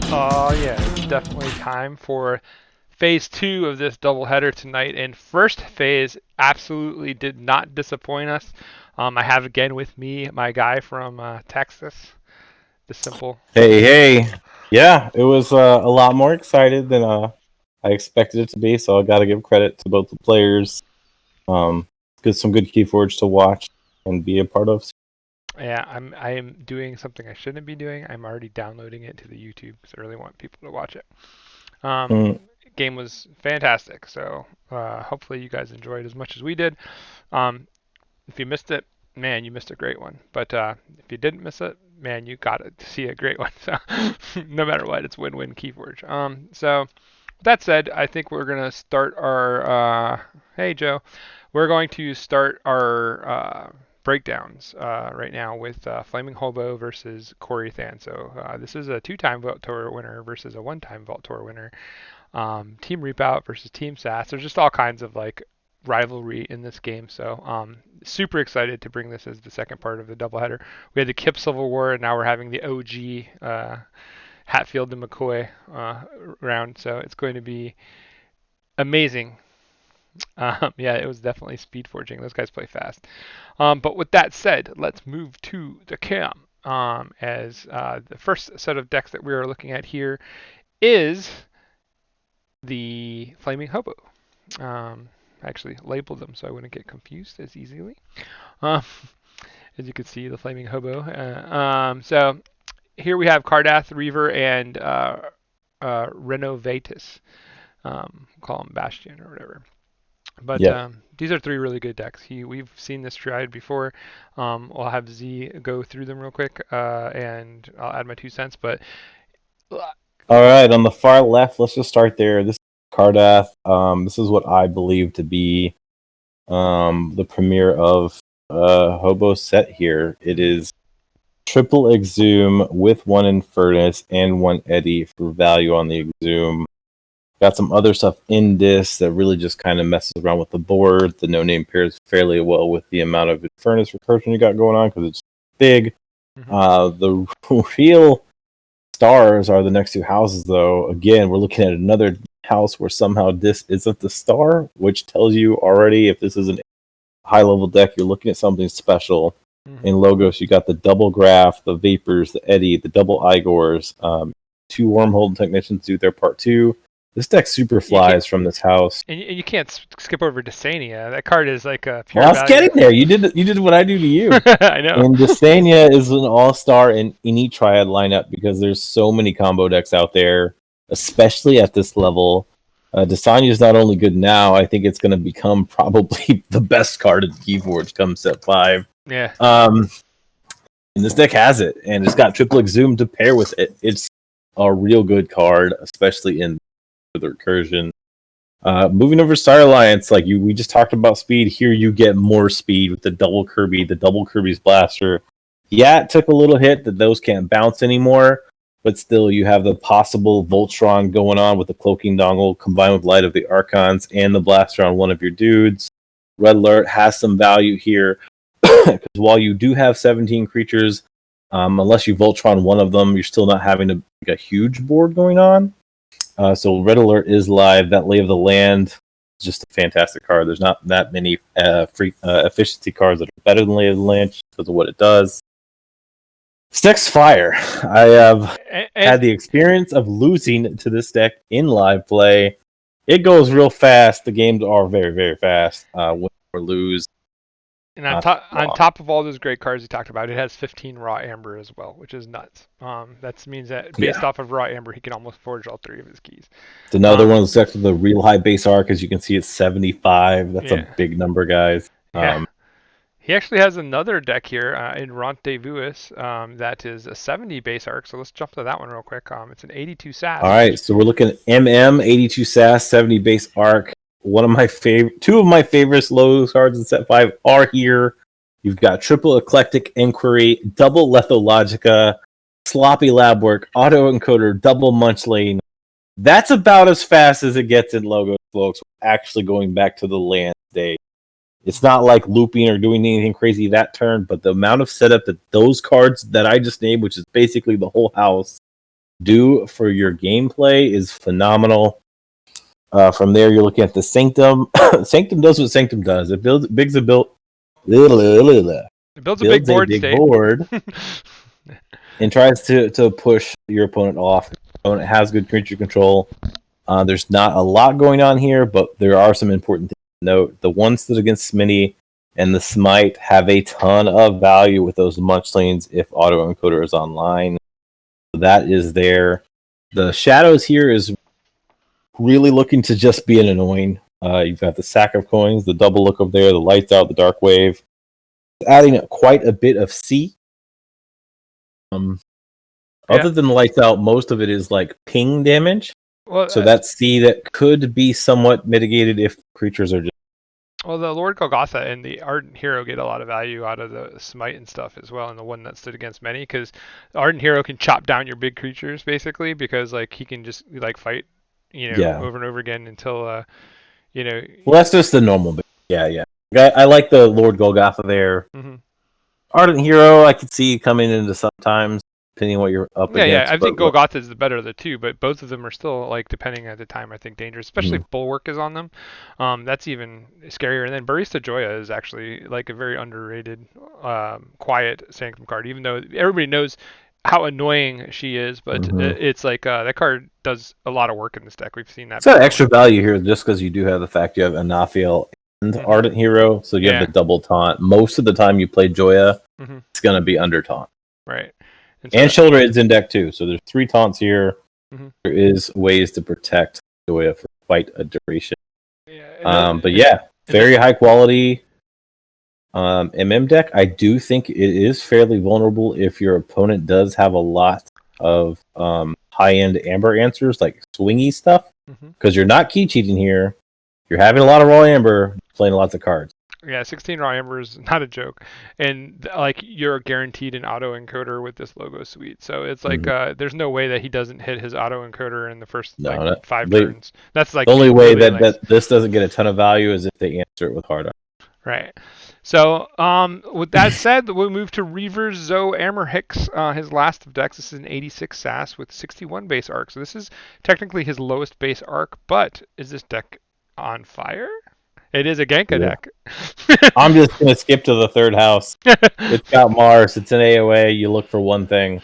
Oh yeah, it's definitely time for phase two of this doubleheader tonight. And first phase absolutely did not disappoint us. I have again with me my guy from Texas, the simple. Hey, hey. Yeah, it was a lot more excited than I expected it to be, so I got to give credit to both the players. Get some good Keyforge to watch and be a part of. Yeah, I am doing something I shouldn't be doing. I'm already downloading it to the YouTube because I really want people to watch it. Um, Mm, Game was fantastic, so hopefully you guys enjoyed as much as we did. Um, If you missed it, man, you missed a great one. But if you didn't miss it, man, you got to see a great one. So no matter what, it's win-win Keyforge. So that said, I think we're gonna start our. Hey Joe, we're going to start our breakdowns right now with FlamingHobo versus Coraythan. So this is a two-time Vault Tour winner versus a one-time Vault Tour winner. Team Reapout versus Team SAS. There's just all kinds of like rivalry in this game. So super excited to bring this as the second part of the doubleheader. We had the Kip Civil War, and now we're having the OG Hatfield and McCoy round. So it's going to be amazing. Yeah, it was definitely speed forging. Those guys play fast. But with that said, let's move to the cam. As the first set of decks that we are looking at here is the Flaming Hobo. I actually labeled them so I wouldn't get confused as easily. Um, as you can see, the Flaming Hobo. So here we have Cardath, Reaver, and Renovatus. Call him Bastion or whatever. But yep. these are three really good decks. We've seen this triad before. I'll have Z go through them real quick, and I'll add my 2 cents. But All right, on the far left, let's just start there. This is Cardath. This is what I believe to be the premiere of Hobo set here. It is triple Exhume with one Infernus and one Eddy for value on the Exhume. Got some other stuff in this that really just kind of messes around with the board. The no-name pairs fairly well with the amount of Infernus recursion you got going on because it's big. mm-hmm. The real stars are the next two houses, though. Again, we're looking at another house where somehow this isn't the star, which tells you already if this is a high-level deck, you're looking at something special. Mm-hmm. In Logos, you got the double Graph, the Vapors, the Eddy, the double Igors. Two Wormhole Technicians do their part two. This deck super flies from this house. And you can't skip over Desania. That card is like a Well, pure I was value. getting there. You did what I do to you. I know. And Desania is an all-star in any triad lineup because there's so many combo decks out there, especially at this level. Desania is not only good now, I think it's going to become probably the best card in Keyforge come set 5. Yeah. And this deck has it, and it's got triple Exhume to pair with it. It's a real good card, especially in the recursion. Moving over to Star Alliance, we just talked about speed. Here you get more speed with the double Kirby, the double Kirby's Blaster. Yeah, it took a little hit that those can't bounce anymore, but still you have the possible Voltron going on with the Cloaking Dongle combined with Light of the Archons and the Blaster on one of your dudes. Red Alert has some value here because while you do have 17 creatures, unless you Voltron one of them, you're still not having a huge board going on. So Red Alert is live. That Lay of the Land is just a fantastic card. There's not that many free efficiency cards that are better than Lay of the Land just because of what it does. This deck's fire. I have had the experience of losing to this deck in live play. It goes real fast. The games are very, very fast. Win or lose. And on top of all those great cards you talked about, it has 15 raw amber as well, which is nuts. That means that based off of raw amber, he can almost forge all three of his keys. It's another one of the decks with a real high base arc. As you can see, it's 75. That's Yeah. a big number, guys. Yeah. He actually has another deck here in Rendezvous that is a 70 base arc. So let's jump to that one real quick. It's an 82 SAS. All right, so we're looking at 82 SAS, 70 base arc. Two of my favorite low cards in set 5 are here. You've got triple eclectic inquiry, double lethologica, sloppy lab work, auto encoder, double munch lane. That's about as fast as it gets in Logos, folks. Actually going back to the land stage. It's not like looping or doing anything crazy that turn, but the amount of setup that those cards that I just named, which is basically the whole house, do for your gameplay is phenomenal. From there, you're looking at the Sanctum. Sanctum does what Sanctum does. It builds a big board big state. board and tries to push your opponent off. Your opponent has good creature control. There's not a lot going on here, but there are some important things to note. The one stood against Smitty and the Smite have a ton of value with those Munchlings if autoencoder is online. That is there. The Shadows here is really looking to just be an annoying. You've got the Sack of Coins, the double look up there, the Lights Out, the Dark Wave. Adding quite a bit of C. Other than the Lights Out, most of it is like ping damage. Well, so that's C that could be somewhat mitigated if creatures are just... Well, the Lord Golgotha and the Ardent Hero get a lot of value out of the Smite and stuff as well, and the one that stood against many, because the Ardent Hero can chop down your big creatures, basically, because like he can just like fight, over and over again until, Well, that's just the normal. Yeah. I like the Lord Golgotha there. Mm-hmm. Ardent Hero, I could see coming into sometimes, depending on what you're up against. Yeah, I think Golgotha is the better of the two, but both of them are still, like, depending at the time, I think dangerous, especially if Bulwark is on them. That's even scarier. And then Barista Joya is actually like a very underrated, quiet Sanctum card, even though everybody knows how annoying she is, but it's like that card does a lot of work in this deck. We've seen that. It's got extra value here just because you do have the fact you have Anafiel and Ardent Hero, so you have the double taunt. Most of the time you play Joya, it's going to be under taunt. Right. And Shoulder Head's in deck too, so there's 3 taunts here. There is ways to protect Joya for quite a duration. Very high quality MM deck. I do think it is fairly vulnerable if your opponent does have a lot of high-end Amber answers, like swingy stuff, because you're not key cheating here. You're having a lot of raw Amber, playing lots of cards. Yeah, 16 raw Amber is not a joke, and like you're guaranteed an auto encoder with this logo suite. So it's like there's no way that he doesn't hit his auto encoder in the first 5 turns. That's like the only way that this doesn't get a ton of value is if they answer it with hard. Right. So with that said, we'll move to Reaver's Zoe Hicks, his last of decks. This is an 86 SAS with 61 base arc. So this is technically his lowest base arc, but is this deck on fire? It is a Genka deck. I'm just going to skip to the third house. It's got Mars. It's an AOA. You look for one thing.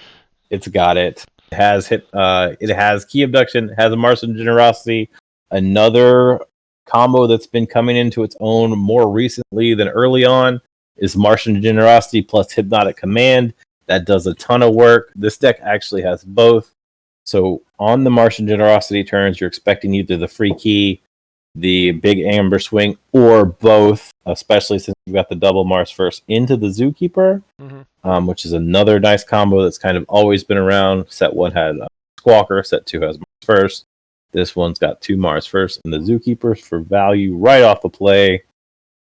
It's got it. It has Key Abduction. It has a Martian Generosity. Another combo that's been coming into its own more recently than early on is Martian Generosity plus Hypnotic Command. That does a ton of work. This deck actually has both. So on the Martian Generosity turns, you're expecting either the free key, the big Amber swing, or both, especially since you've got the double Mars first into the Zookeeper, which is another nice combo that's kind of always been around. Set 1 had Squawker, set 2 has Mars first. This one's got 2 Mars first and the Zookeepers for value right off the play.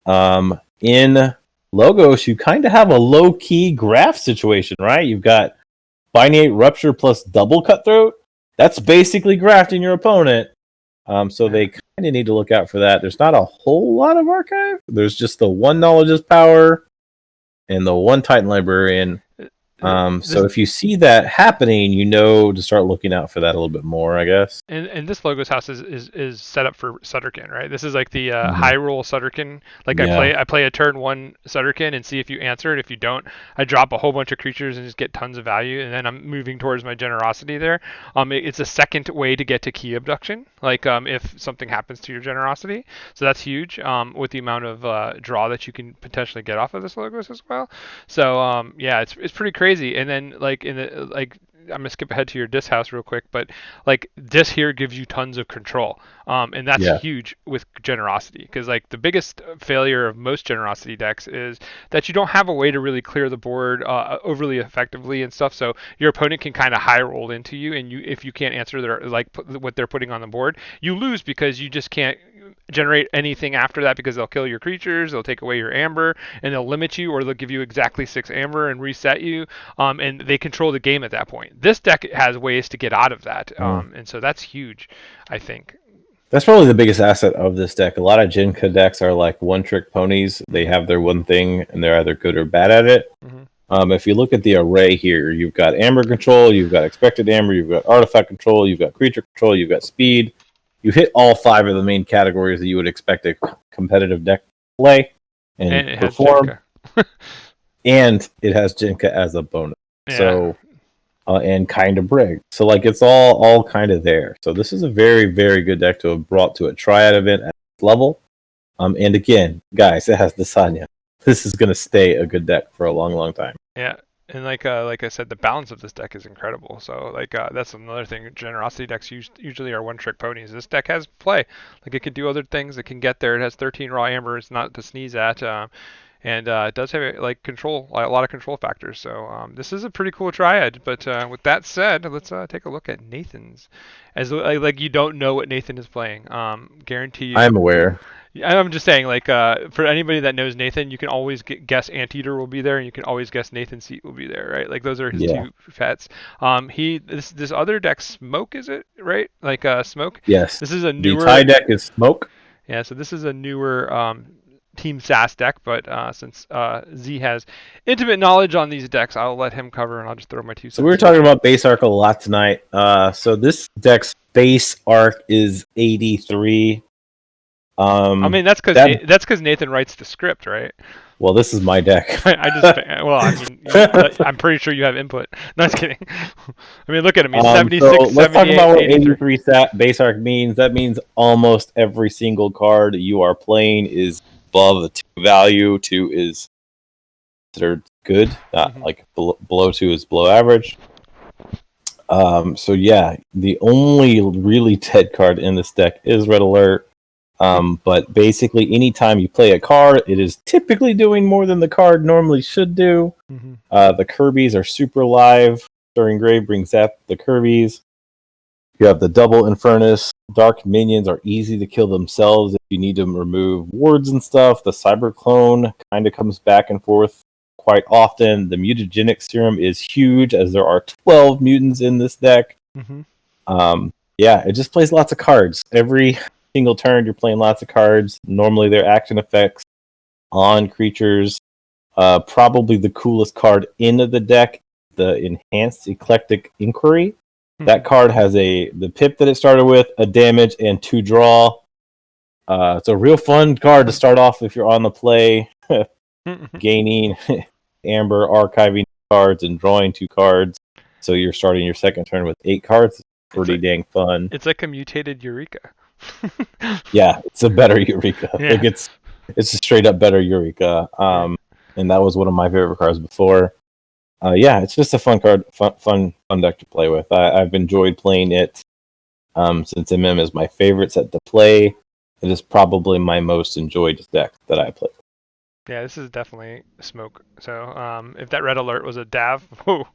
In Logos, you kind of have a low-key graph situation, right? You've got Binate Rupture plus double Cutthroat. That's basically grafting your opponent. So they kind of need to look out for that. There's not a whole lot of archive. There's just the 1 Knowledge is Power and the 1 Titan Librarian. So if you see that happening, to start looking out for that a little bit more, I guess. And this Logos house is set up for Sutterkin, right? This is like the high roll Sutterkin. Like I play a turn 1 Sutterkin and see if you answer it. If you don't, I drop a whole bunch of creatures and just get tons of value. And then I'm moving towards my generosity there. It's a second way to get to Key Abduction. Like if something happens to your generosity, so that's huge. With the amount of draw that you can potentially get off of this Logos as well. So it's pretty crazy. And then I'm gonna skip ahead to your Dis house real quick, but like Dis here gives you tons of control, and that's huge with generosity, because like the biggest failure of most generosity decks is that you don't have a way to really clear the board overly effectively and stuff. So your opponent can kind of high roll into you, and if you can't answer what they're putting on the board, you lose because you just can't generate anything after that, because they'll kill your creatures, they'll take away your Amber, and they'll limit you, or they'll give you exactly 6 Amber and reset you, and they control the game at that point. This deck has ways to get out of that, and so that's huge, I think. That's probably the biggest asset of this deck. A lot of Genka decks are like one-trick ponies. They have their one thing, and they're either good or bad at it. If you look at the array here, you've got Amber control, you've got expected Amber, you've got artifact control, you've got creature control, you've got speed. You hit all 5 of the main categories that you would expect a competitive deck to play and it has perform. Jenka. And it has Jinka as a bonus. Yeah. So, and kind of Brig. So, like, it's all kind of there. So, this is a very, very good deck to have brought to a Triad event at this level. And again, guys, it has Desanya. This is going to stay a good deck for a long, long time. Yeah, and like I said, the balance of this deck is incredible. So that's another thing. Generosity decks usually are one-trick ponies. This deck has play. Like it can do other things. It can get there. It has 13 raw amber. It's not to sneeze at. And it does have like control, a lot of control factors. So this is a pretty cool triad. But with that said, let's take a look at Nathan's. As like you don't know what Nathan is playing. Guarantee you. I'm aware. I'm just saying, like, for anybody that knows Nathan, you can always guess Anteater will be there, and you can always guess Nathan Seat will be there, right? Like, those are his two pets. This other deck, Smoke, is it, right? Like, Smoke? Yes. This is a newer... The tie deck is Smoke. Yeah, so this is a newer Team SAS deck, but since Z has intimate knowledge on these decks, I'll let him cover, and I'll just throw my 2 cents. So we were talking about base arc a lot tonight. So this deck's base arc is 83. I mean, that's because Nathan writes the script, right? Well, this is my deck. I mean, I'm pretty sure you have input. No, just kidding. I mean, look at him. He's 76, so let's talk about what 83 base arc means. That means almost every single card you are playing is above the 2 value. 2 is considered good. Like below 2 is below average. So yeah, the only really dead card in this deck is Red Alert. But basically, anytime you play a card, it is typically doing more than the card normally should do. The Kirby's are super live. Stirring Grave brings up the Kirby's. You have the double Infernus. Dark minions are easy to kill themselves if you need to remove wards and stuff. The Cyber Clone kind of comes back and forth quite often. The Mutagenic Serum is huge, as there are 12 mutants in this deck. Yeah, it just plays lots of cards. Every single turn you're playing lots of cards. Normally they're action effects on creatures. Probably the coolest card in the deck, the Enhanced Eclectic Inquiry. That card has the pip that it started with, a damage, and 2 draw. It's a real fun card to start off if you're on the play. Gaining Amber, archiving cards, and drawing 2 cards. So you're starting your second turn with 8 cards. Pretty dang fun. It's like a mutated Eureka. Yeah, it's a better Eureka. Yeah. Like it's a straight up better Eureka. And that was one of my favorite cards before. Yeah, it's just a fun card, fun deck to play with. I've enjoyed playing it since MM is my favorite set to play. It is probably my most enjoyed deck that I play. Yeah, this is definitely Smoke. So if that Red Alert was a Dav, whoa,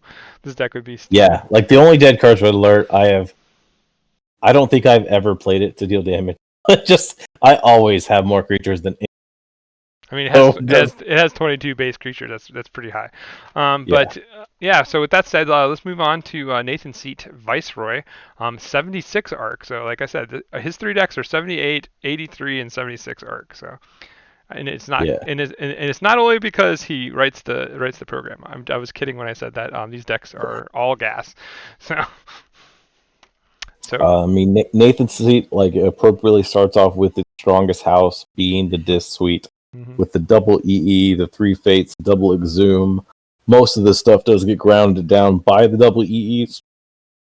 this deck would be... Yeah, like the only dead card's Red Alert. I don't think I've ever played it to deal damage. I always have more creatures than... I mean, it has 22 base creatures. That's pretty high. But so with that said, let's move on to Nathan Seat Viceroy, 76 arc. So like I said, his 3 decks are 78, 83, and 76 arc. So, and it's not and it's not only because he writes the program. I was kidding when I said that. These decks are all gas. So. I mean, Nathan Seat like appropriately starts off with its strongest house being the Disc Suite. With the double EE, the 3 Fates, double Exhume. Most of this stuff does get grounded down by the double EEs,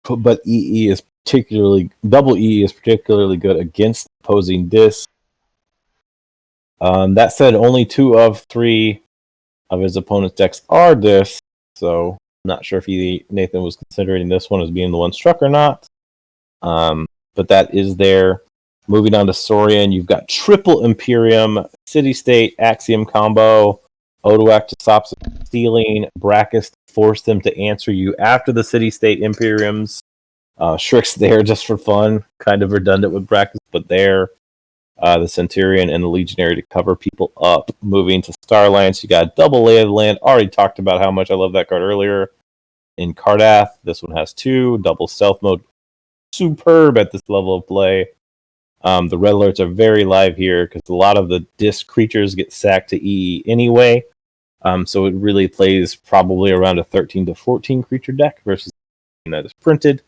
but double EE is particularly good against opposing discs. That said, only 2 of 3 of his opponent's decks are discs, so I'm not sure if Nathan was considering this one as being the one struck or not. But that is there. Moving on to Saurian, you've got triple Imperium, City State, Axiom combo, Odoac to stop stealing, Brackus to force them to answer you after the City State Imperiums. Shriek's there just for fun, kind of redundant with Brackus, but there. The Centurion and the Legionary to cover people up. Moving to Starlands, you got double Lay of the Land. Already talked about how much I love that card earlier. In Cardath, this one has 2, double Stealth Mode. Superb at this level of play. The Red Alerts are very live here because a lot of the disc creatures get sacked to EE anyway. So it really plays probably around a 13 to 14 creature deck versus that is printed.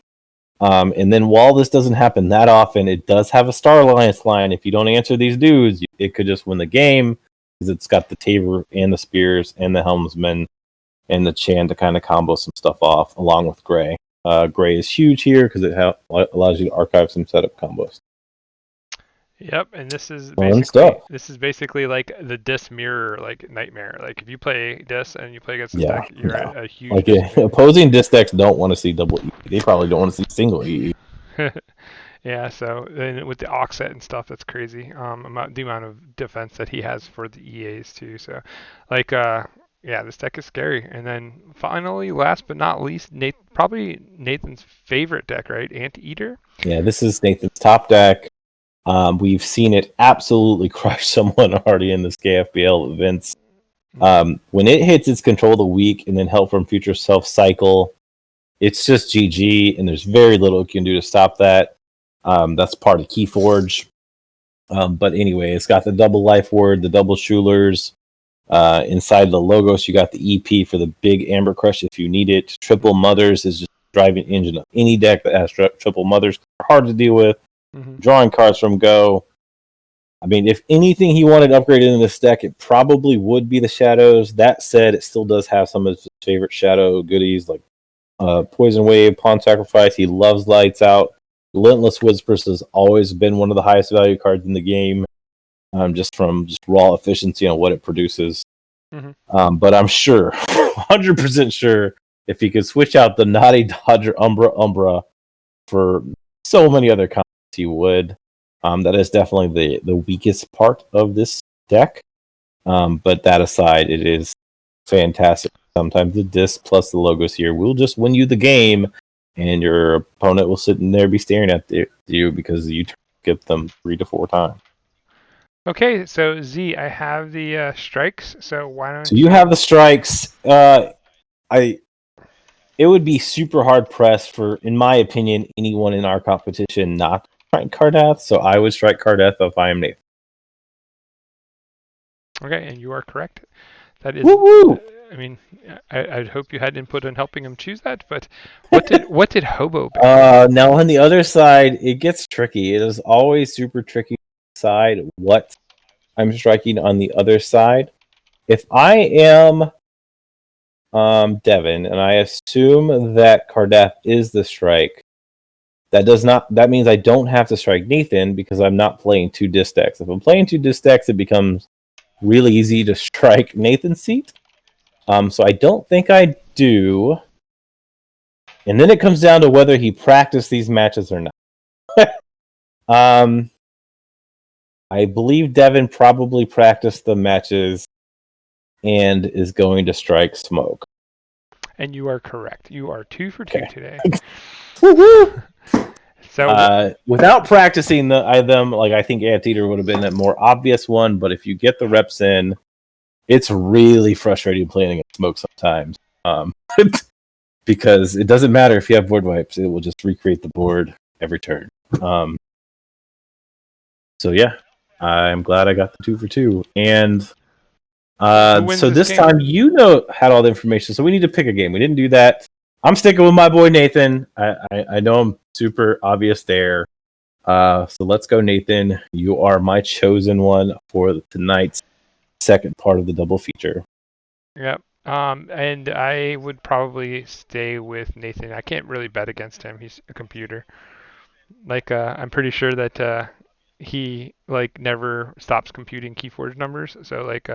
And then while this doesn't happen that often, it does have a Star Alliance line. If you don't answer these dudes, it could just win the game because it's got the Tabor and the Spears and the Helmsman and the Chan to kind of combo some stuff off along with Gray. Gray is huge here because it allows you to archive some setup combos. Yep, and this is Fun basically stuff. like the Dis mirror like nightmare. Like if you play Dis and you play against this Yeah, deck, you're yeah. a huge Like disadvantage. opposing disc decks don't want to see double E. They probably don't want to see single E. Yeah, so and with the Oxet and stuff, that's crazy. The amount of defense that he has for the EAs too. So, like, yeah, this deck is scary. And then finally, last but not least, probably Nathan's favorite deck, right? Anteater. Yeah, this is Nathan's top deck. We've seen it absolutely crush someone already in this KFPL events. When it hits its control of the week and then help from future self cycle, it's just GG, and there's very little it can do to stop that. That's part of Keyforge. But anyway, it's got the double life word, the double Schulers. Inside the logos, you got the EP for the big Amber Crush if you need it. Triple Mothers is just driving engine of any deck that has triple Mothers. Hard to deal with. Mm-hmm. Drawing cards from Go. I mean, if anything he wanted upgraded in this deck, it probably would be the Shadows. That said, it still does have some of his favorite Shadow goodies like Poison Wave, Pawn Sacrifice. He loves Lights Out. Relentless Whispers has always been one of the highest value cards in the game, just from raw efficiency on what it produces. Mm-hmm. But I'm sure, 100% sure, if he could switch out the Naughty Dodger Umbra for so many other combos, he would. That is definitely the weakest part of this deck. But that aside, it is fantastic. Sometimes the disc plus the logos here will just win you the game, and your opponent will sit in there be staring at you because you skip them 3 to 4 times. Okay, so Z, I have the strikes. So why don't So you have the strikes. It would be super hard pressed for, in my opinion, anyone in our competition not to strike Cardath. So I would strike Cardath if I am Nathan. Okay, and you are correct. That is. Woo-woo! I mean, I'd hope you had input in helping him choose that. But what did Hobo pick? Now on the other side, it gets tricky. It is always super tricky to decide what I'm striking on the other side. If I am Devin, and I assume that Cardath is the strike, that means I don't have to strike Nathan because I'm not playing 2 disc decks. If I'm playing 2 disc decks, it becomes really easy to strike Nathan's seat. So I don't think I do. And then it comes down to whether he practiced these matches or not. I believe Devin probably practiced the matches and is going to strike Smoke. And you are correct. You are 2 for 2 today. Woo-hoo! So without practicing them, like I think Anteater would have been a more obvious one. But if you get the reps in, it's really frustrating playing against Smoke sometimes. Because it doesn't matter if you have board wipes; it will just recreate the board every turn. So yeah, I'm glad I got the 2 for 2. And so this game? time had all the information. So we need to pick a game. We didn't do that. I'm sticking with my boy Nathan. I know I'm super obvious there. So let's go, Nathan. You are my chosen one for tonight's second part of the double feature. Yep. And I would probably stay with Nathan. I can't really bet against him. He's a computer. Like, I'm pretty sure that he like never stops computing Keyforge numbers. So like,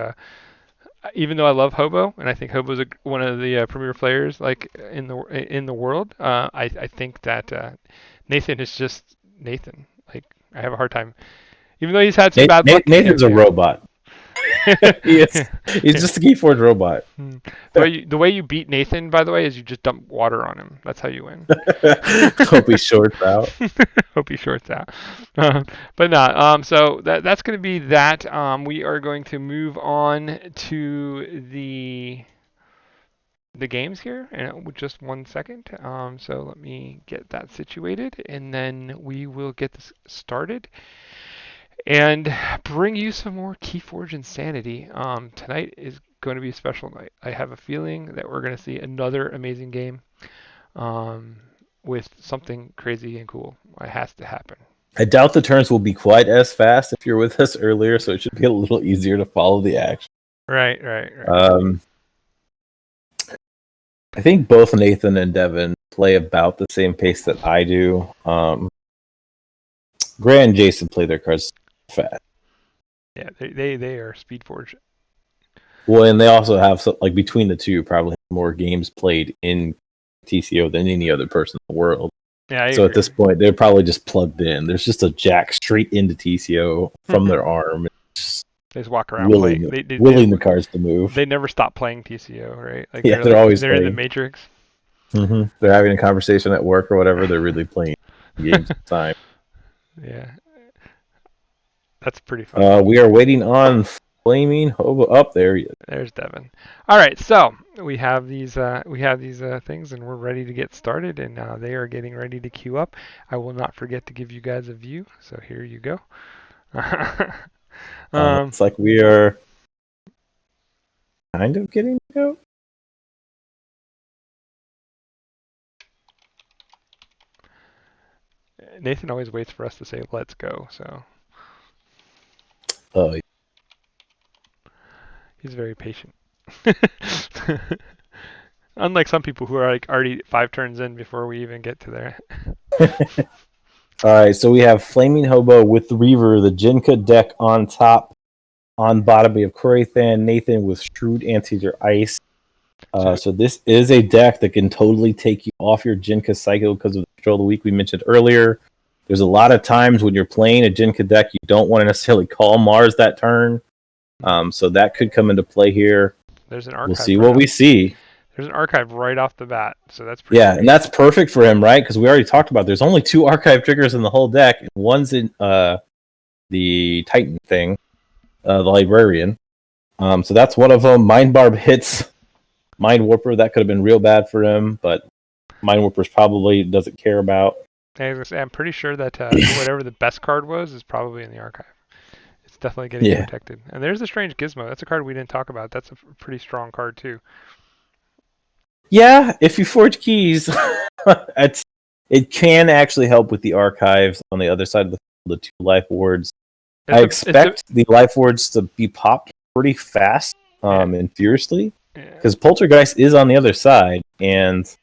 even though I love Hobo and I think Hobo's one of the premier players like in the world, I think that Nathan is just Nathan. Like, I have a hard time, even though he's had some bad luck. Nathan's a robot. He's just a Keyforge robot. The way you beat Nathan, by the way, is you just dump water on him. That's how you win. Hope he shorts out. Hope he shorts out. But not. So that's going to be that. We are going to move on to the games here, and with just 1 second. So let me get that situated, and then we will get this started and bring you some more Keyforge insanity. Tonight is going to be a special night. I have a feeling that we're going to see another amazing game um, with something crazy and cool. It has to happen. I doubt the turns will be quite as fast if you're with us earlier, so it should be a little easier to follow the action. Right, right, right. I think both Nathan and Devin play about the same pace that I do. Grant and Jason play their cards fast. Yeah, they are Speed Forge. Well, and they also have like between the two, probably more games played in TCO than any other person in the world. Yeah, I So agree. at this point, they're probably just plugged in. There's just a jack straight into TCO from their arm. Just They just walk around playing. willing, willing the cards to move. They never stop playing TCO, right? Yeah, they're always they're in the playing. Matrix. Mm-hmm. They're having a conversation at work or whatever. They're really playing games at the time. Yeah, that's pretty funny. We are waiting on FlamingHobo up there. There's Devin. All right, so we have these things, and we're ready to get started. And they are getting ready to queue up. I will not forget to give you guys a view. So here you go. It's like we are kind of getting to go. Nathan always waits for us to say "Let's go," so Oh, he's very patient. Unlike some people who are like already 5 turns in before we even get to there. all right, so we have FlamingHobo with the Reaver, the Jinka deck on top. On bottom, we have Coraythan, Nathan with Shrewd Anteater Ice. So this is a deck that can totally take you off your Jinka cycle because of the control of the week we mentioned earlier. There's a lot of times when you're playing a Jinka deck, you don't want to necessarily call Mars that turn. So that could come into play here. There's an archive. We'll see what we see. There's an archive right off the bat, so that's pretty great. And that's perfect for him, right? Because we already talked about there's only 2 archive triggers in the whole deck. And one's in the Titan thing, the Librarian. So that's one of them. Mind Barb hits Mind Warper. That could have been real bad for him, but Mind Warper's probably doesn't care about. I'm pretty sure that whatever the best card was is probably in the archive. It's definitely getting protected. And there's the Strange Gizmo. That's a card we didn't talk about. That's a pretty strong card too. Yeah, if you forge keys, it can actually help with the archives on the other side of the 2 life wards. I expect the life wards to be popped pretty fast and fiercely because Poltergeist is on the other side, and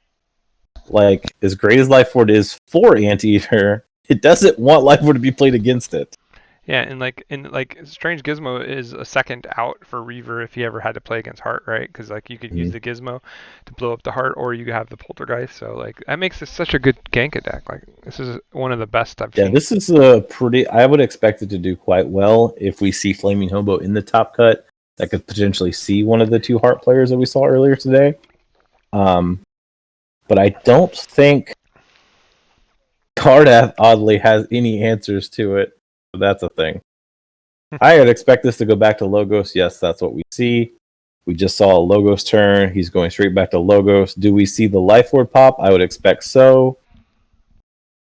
like as great as life ward is for Anteater, it doesn't want life ward to be played against it. Yeah, and Strange Gizmo is a second out for Reaver if he ever had to play against Heart, right? Because like you could use the Gizmo to blow up the Heart, or you have the Poltergeist. So like that makes this such a good gank attack. Like this is one of the best I've seen. Yeah, this is a pretty. I would expect it to do quite well if we see FlamingHobo in the top cut. That could potentially see one of the 2 Heart players that we saw earlier today. But I don't think Cardath oddly has any answers to it. So that's a thing. I would expect this to go back to Logos. Yes, that's what we see. We just saw a Logos turn. He's going straight back to Logos. Do we see the Life Ward pop? I would expect so.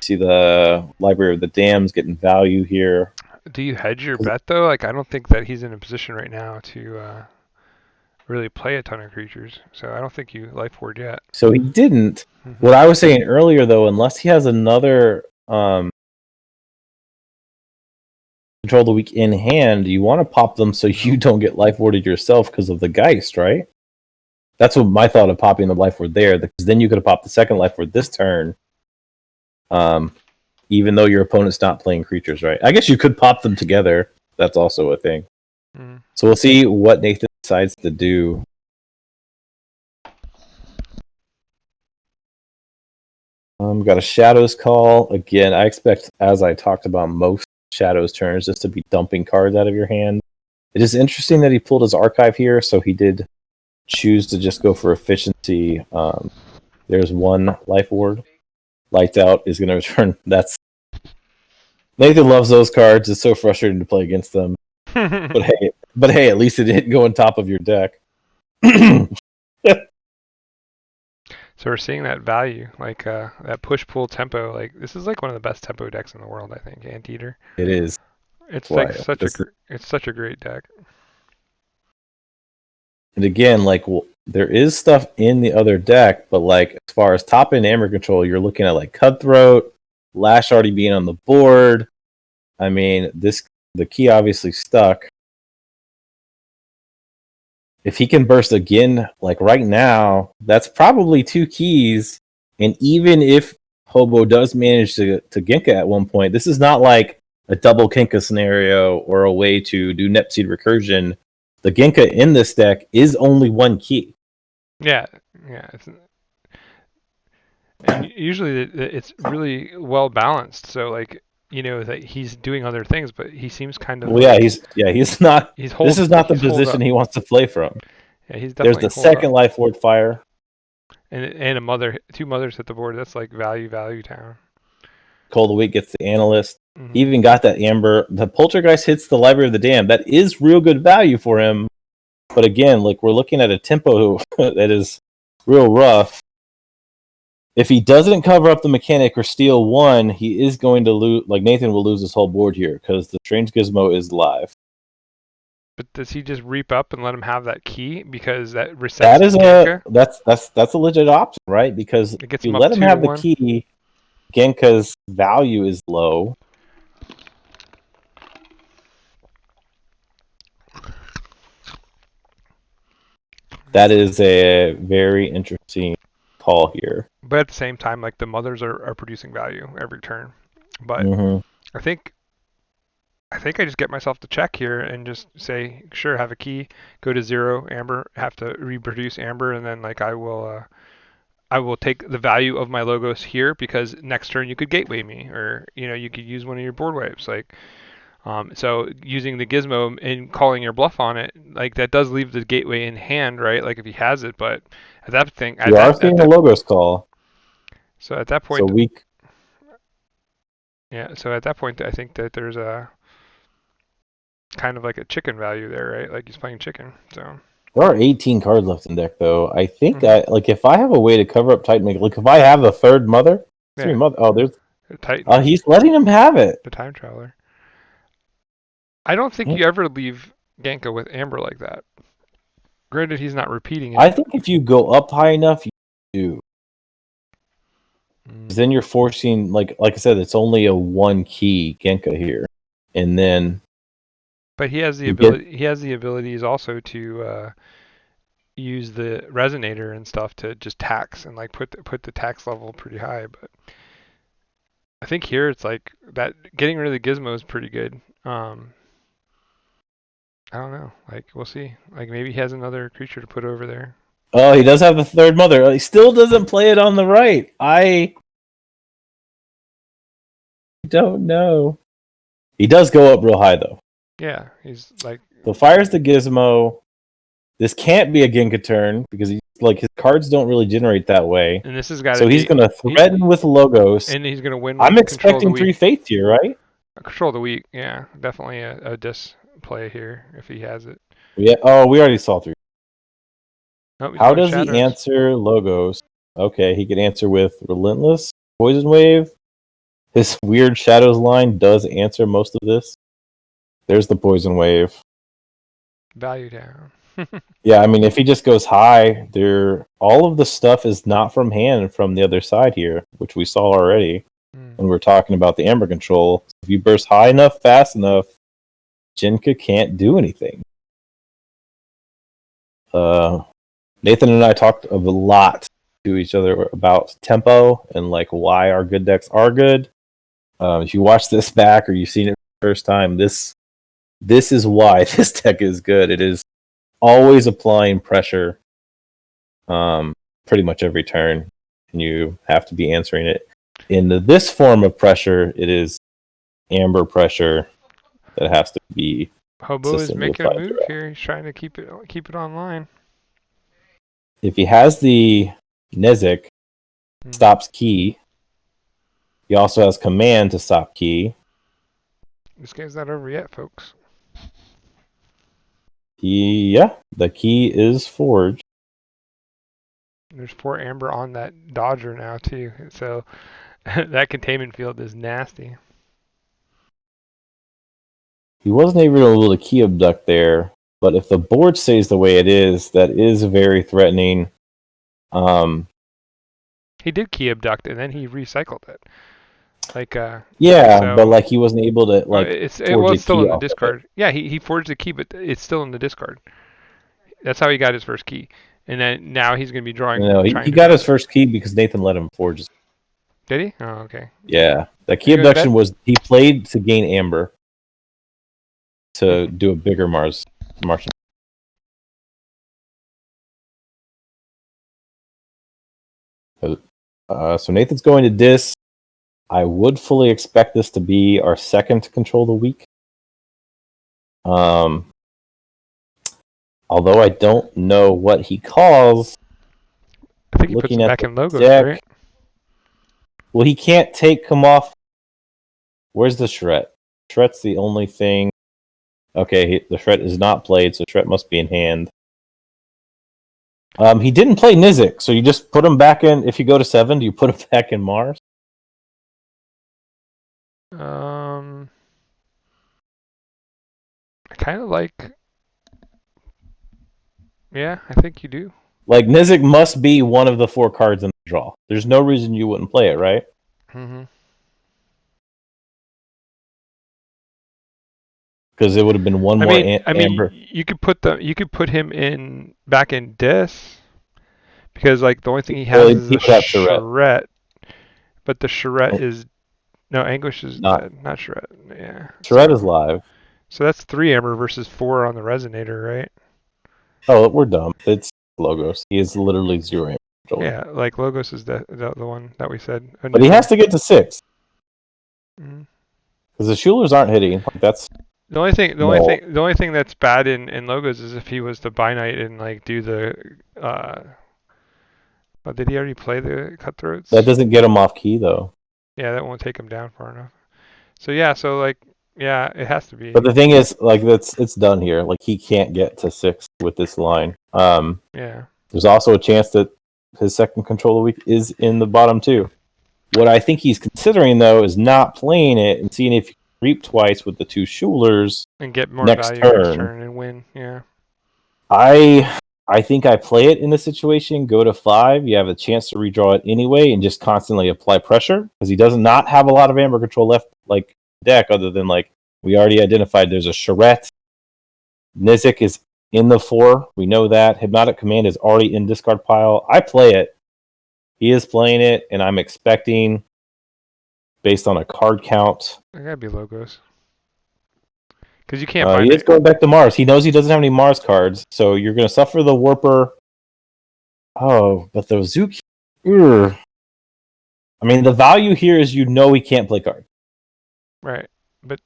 See the Library of the Dams getting value here. Do you hedge your bet though? Like I don't think that he's in a position right now to really play a ton of creatures. So I don't think you Life Ward yet. So he didn't. What I was saying earlier though, unless he has another control of the week in hand, you want to pop them so you don't get life warded yourself because of the Geist, right? That's what my thought of popping the life ward there, because then you could have popped the second life ward this turn, even though your opponent's not playing creatures, right? I guess you could pop them together. That's also a thing. So we'll see what Nathan decides to do. Got a Shadows call. Again, I expect, as I talked about most Shadows turns, just to be dumping cards out of your hand. It is interesting that he pulled his archive here, so he did choose to just go for efficiency. There's one life ward. Lights Out is going to return. That's Nathan loves those cards. It's so frustrating to play against them. But hey, at least it didn't go on top of your deck. So we're seeing that value, like that push-pull tempo. Like this is like one of the best tempo decks in the world, I think. Anteater. It is. It's like such a great deck. And again, like there is stuff in the other deck, but like as far as top end Amber control, you're looking at like Cutthroat, Lash already being on the board. I mean, the key obviously stuck. If he can burst again, like right now, that's probably 2 keys. And even if Hobo does manage to Genka at one point, this is not like a double Genka scenario or a way to do Nepseed recursion. The Genka in this deck is only 1 key. Yeah, yeah. And usually it's really well balanced. So like that he's doing other things, but he seems kind of Well, like he's not. This is not the he's holed position up. he wants to play from. Yeah, he's There's definitely the holed up. second Life Ward Fire. And two mothers hit the board. That's like value town. Cold of the Week gets the Analyst. Mm-hmm. He even got that Amber. The Poltergeist hits the Library of the Damned. That is real good value for him. But again, like we're looking at a tempo that is real rough. If he doesn't cover up the mechanic or steal 1, he is going to lose. Like Nathan will lose his whole board here because the Strange Gizmo is live. But does he just reap up and let him have that key because that resets That is Genka? that's a legit option, right? Because It if gets you him up let him have the 2-1. key, Genka's value is low. That is a very interesting call here. But at the same time, like the mothers are producing value every turn. But I think I just get myself to check here and just say, sure, have a key, go to 0 amber, have to reproduce amber, and then like I will take the value of my logos here because next turn you could gateway me, or you could use one of your board wipes. Like so using the gizmo and calling your bluff on it, like that does leave the gateway in hand, right? Like if he has it, but at that thing You are seeing a logos call. So at that So point, we yeah. So at that point, I think that there's a kind of like a chicken value there, right? Like he's playing chicken. So there are 18 cards left in deck, though. I think like if I have a way to cover up Titan, like if I have the third mother, yeah, mother. Oh, there's Titan. he's letting him have it. The time traveler. I don't think you ever leave Ganka with Amber like that. Granted, he's not repeating it. I think if you go up high enough, you do. Then you're forcing, like I said, it's only a 1 key Genka here, and then. But he has the ability. He has the abilities also to use the resonator and stuff to just tax and like put the tax level pretty high. But I think here it's like that getting rid of the gizmo is pretty good. I don't know. Like we'll see. Like maybe he has another creature to put over there. Oh, he does have the third mother. He still doesn't play it on the right. I don't know. He does go up real high though. Yeah, he's like. So fires the gizmo. This can't be a Genka turn because his cards don't really generate that way. And this has got. So he's going to threaten with logos. And he's going to win. I'm expecting 3 fates here, right? Control the weak. Yeah, definitely a display here if he has it. Yeah. Oh, we already saw 3. Oh, how does he answer logos? Okay, he could answer with Relentless, Poison Wave. His weird Shadows line does answer most of this. There's the Poison Wave. Value down. Yeah, I mean, if he just goes high, all of the stuff is not from hand from the other side here, which we saw already when we were talking about the Amber control. If you burst high enough, fast enough, Genka can't do anything. Nathan and I talked a lot to each other about tempo and like why our good decks are good. If you watch this back or you've seen it for the first time, this is why this deck is good. It is always applying pressure pretty much every turn, and you have to be answering it. In this form of pressure, it is amber pressure that has to be. Hobo is making a move here. He's trying to keep it online. If he has the Nezik, stops key. He also has command to stop key. This game's not over yet, folks. Yeah, the key is forged. There's 4 amber on that Dodger now too, so that containment field is nasty. He wasn't able to key abduct there, But if the board stays the way it is, that is very threatening. He did key abduct and then he recycled it. Like Yeah, so. but like he wasn't able to like forge Well, a it's still key in the off of it. discard. Yeah, he forged the key, but it's still in the discard. That's how he got his first key, and then now he's going to be He trying to got draw his that. first key because Nathan let him forge his. Did he? Oh, okay. Yeah, that key There goes abduction that. was he played to gain Amber to do a bigger Martian. So Nathan's going to dis. I would fully expect this to be our second control of the week. Although I don't know what he calls. I think he puts Looking him at back the in logos, deck, right? well, he can't take him off. Where's the Shret? Shret's the only thing. Okay, the Shret is not played, so Shret must be in hand. He didn't play Nizik, so you just put him back in. If you go to 7, do you put him back in Mars? I kind of like. Yeah, I think you do. Like, Nizik must be one of the 4 cards in the draw. There's no reason you wouldn't play it, right? Mm-hmm. Because it would have been one more Amber. you could put him in back in dis because like the only thing he Well, has is he the would have Charette. charrette, but the charrette is no Anguish is Not dead, not charrette. Yeah. Charette is live. So that's 3 amber versus 4 on the resonator, right? Oh, we're dumb. It's Logos. He is literally 0 Amber. Yeah, like Logos is the one that we said initially. But he has to get to 6. Mm-hmm. Because the Schulers aren't hitting. Like, that's The only thing that's bad in Logos is if he was to buy night and like do the oh, did he already play the cutthroats? that doesn't get him off key though. Yeah, that won't take him down far enough. So yeah, so like yeah, it has to be. But the thing is, like, it's done here. Like, he can't get to 6 with this line. Yeah. There's also a chance that his second control of the week is in the bottom 2. What I think he's considering though is not playing it and seeing if he can reap twice with the 2 Schulers And get more next value turn. next turn and win. Yeah. I think I play it in this situation, go to 5, you have a chance to redraw it anyway, and just constantly apply pressure, because he does not have a lot of Amber control left, like, deck, other than, like, we already identified there's a Charette. Nizik is in the 4, we know that. Hypnotic Command is already in discard pile. I play it. He is playing it, and I'm expecting, based on a card count. I gotta be Logos. Because you can't He is going back to Mars. He knows he doesn't have any Mars cards, so you're going to suffer the Warper. Oh, but the Zuki. I mean, the value here is you know he can't play cards. Right, but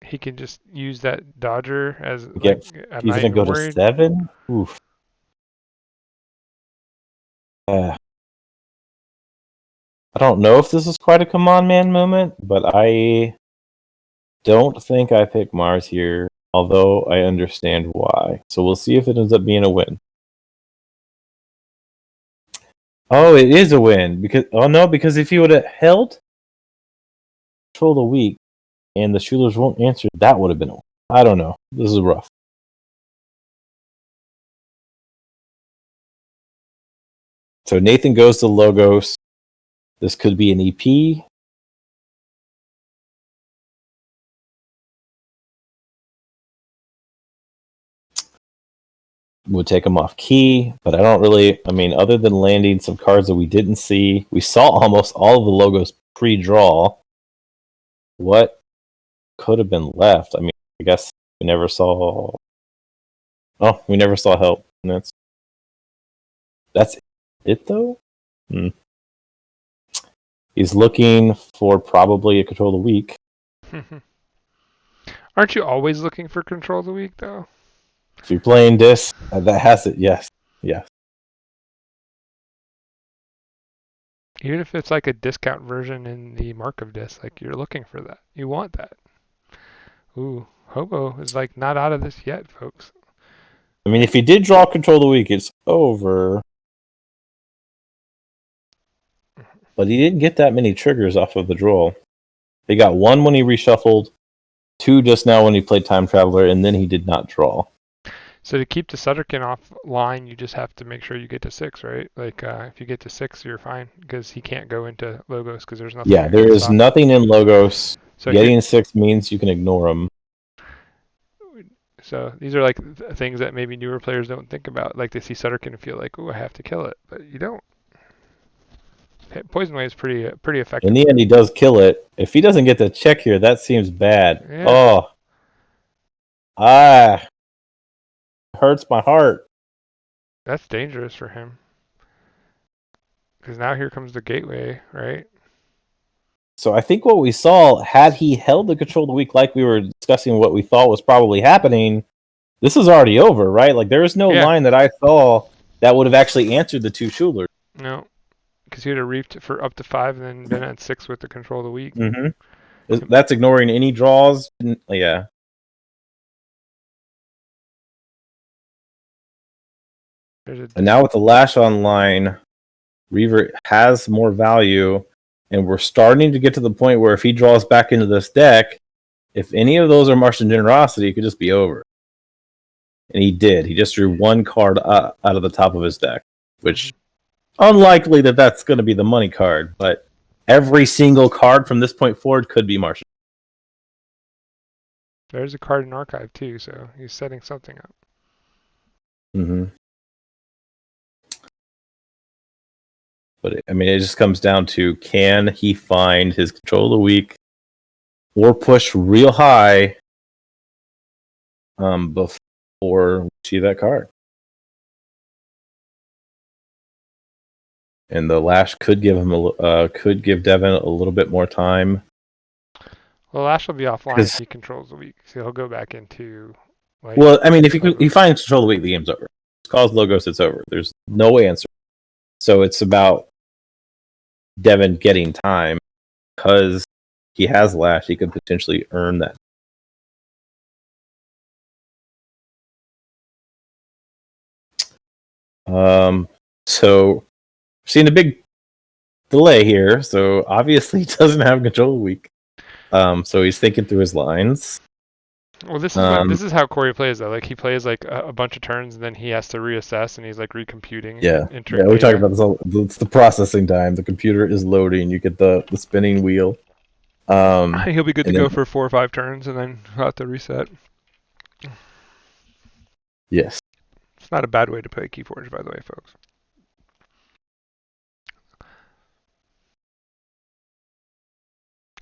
he can just use that Dodger as Like, I'm he's not going to even go worried. to 7? Oof. I don't know if this is quite a come on man moment, but I don't think I pick Mars here, although I understand why. So we'll see if it ends up being a win. Oh, it is a win because if he would have held control the week and the Schulers won't answer, that would have been a win. I don't know. This is rough. So Nathan goes to Logos. This could be an EP. Would take him off key, but I don't really. I mean, other than landing some cards that we didn't see, we saw almost all of the Logos pre-draw. What could have been left? I mean, I guess we never saw. Oh, we never saw help. And that's it though. He's looking for probably a control of the week. Aren't you always looking for control of the week though? If you're playing this, that has it. Yes. Even if it's like a discount version in the mark of disc, like you're looking for that. You want that. Ooh, Hobo is like not out of this yet, folks. I mean, if he did draw control of the week, it's over. But he didn't get that many triggers off of the draw. He got one when he reshuffled, 2 just now when he played Time Traveler, and then he did not draw. So to keep the Sutterkin offline, you just have to make sure you get to 6, right? Like if you get to 6, you're fine because he can't go into Logos because there's nothing Yeah, that there can is stop him. nothing in Logos. So here, Getting 6 means you can ignore him. so these are like things that maybe newer players don't think about. Like they see Sutterkin and feel like, oh, I have to kill it, but you don't. Poison Wave is pretty In effective. the end, he does kill it. If he doesn't get the check here, that seems bad. Yeah, Oh, ah, hurts my heart. that's dangerous for him. Because now here comes the gateway, right? So I think what we saw, had he held the control of the week like we were discussing what we thought was probably happening, this is already over, right? Like there is no Yeah. line that I saw that would have actually answered the 2 Schulers. No, because he would have reaped for up to 5 and then been at 6 with the control of the week. Mm-hmm. That's ignoring any draws. Yeah. And now with the Lash online, Reaver has more value, and we're starting to get to the point where if he draws back into this deck, if any of those are Martian Generosity, it could just be over. And he did. He just drew 1 card out of the top of his deck, which unlikely that that's going to be the money card, but every single card from this point forward could be Martian. There's a card in archive too, so he's setting something up. Mm-hmm. But I mean, it just comes down to, can he find his control of the week or push real high before we see that card? And the Lash could give him could give Devin a little bit more time. Well, Lash will be offline if he controls the week, so he'll go back into. Like, well, I mean, if he finds control of the week, the game's over. It's called Logos, it's over. There's no answer. So it's about Devin getting time because he has Lash. He could potentially earn that. So seeing a big delay here. So obviously he doesn't have control of the week. So he's thinking through his lines. Well, this is how Corey plays though. Like he plays like a bunch of turns, and then he has to reassess, and he's like recomputing. Yeah, entering we data. talk about this all. It's the processing time. The computer is loading. You get the spinning wheel. He'll be good to go for 4 or 5 turns, and then he'll have to reset. Yes. It's not a bad way to play Keyforge, by the way, folks.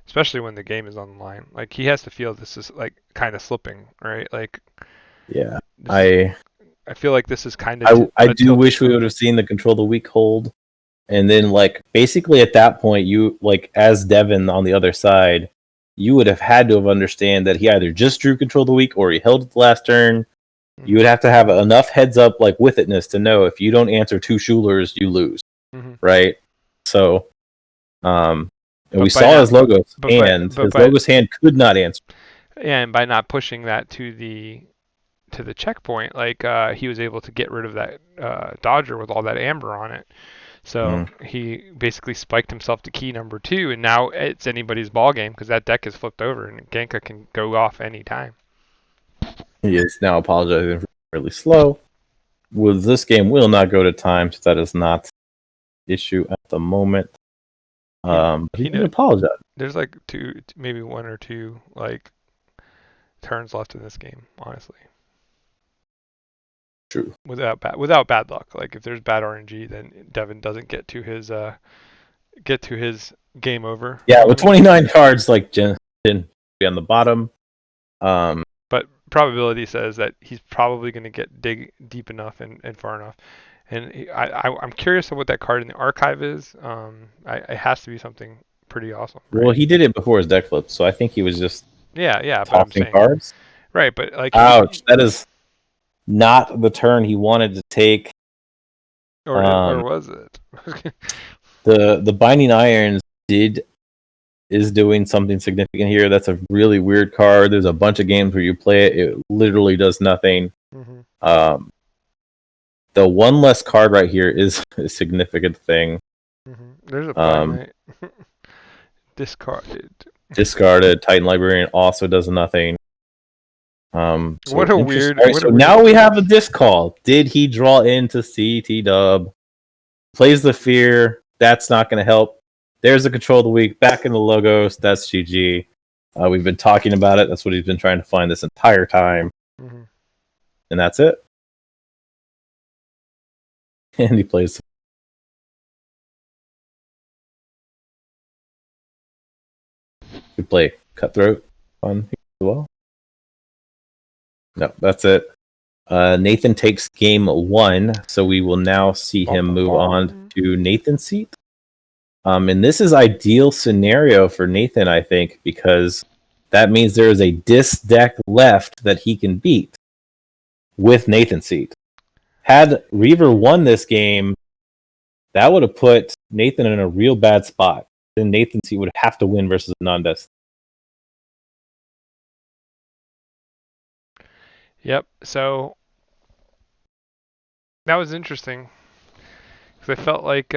Especially when the game is on the line. Like he has to feel this is like kind of slipping, right? Like yeah, I feel like this is kind of. I do wish we would have seen the control the weak hold, and then like basically at that point, you like as Devin on the other side, you would have had to have understand that he either just drew control the weak or he held it the last turn. Mm-hmm. You would have to have enough heads up like with itness to know if you don't answer 2 Schulers, you lose, right? So, and we saw his Logos hand. His Logos hand could not answer. And by not pushing that to the checkpoint, like he was able to get rid of that Dodger with all that amber on it. So he basically spiked himself to key number 2, and now it's anybody's ball game because that deck is flipped over and Genka can go off anytime. He is now apologizing for really slow. With this game will not go to time, so that is not issue at the moment. But he didn't apologize. There's like maybe 1 or 2 like turns left in this game, honestly. True. Without bad luck. Like if there's bad RNG, then Devin doesn't get to his game over. Yeah, with 29 cards, like Jen be on the bottom. But probability says that he's probably going to dig deep enough and far enough. And I'm curious of what that card in the archive is. It has to be something pretty awesome. Right? Well, he did it before his deck flipped, so I think he was just tossing but I'm saying, cards. Right, but like ouch, that is not the turn he wanted to take. Or was it? the Binding Irons is doing something significant here. That's a really weird card. There's a bunch of games where you play it, it literally does nothing. The one less card right here is a significant thing. There's a discarded. discarded. Titan Librarian also does nothing. So What a interesting. weird. All right, What so a weird. now we have a disc call. Did he draw into CT Dub? Plays the fear. That's not going to help. There's the control of the week. Back in the logos. That's GG. We've been talking about it. That's what he's been trying to find this entire time. Mm-hmm. And that's it. And he plays. We play Cutthroat on here as well. No, that's it. Nathan takes game 1, so we will now see him move on to Nathan's seat. And this is ideal scenario for Nathan, I think, because that means there is a disc deck left that he can beat with Nathan's seat. Had Reaver won this game, that would have put Nathan in a real bad spot. Then Nathan's seat would have to win versus a non-desk. Yep. So that was interesting because I felt like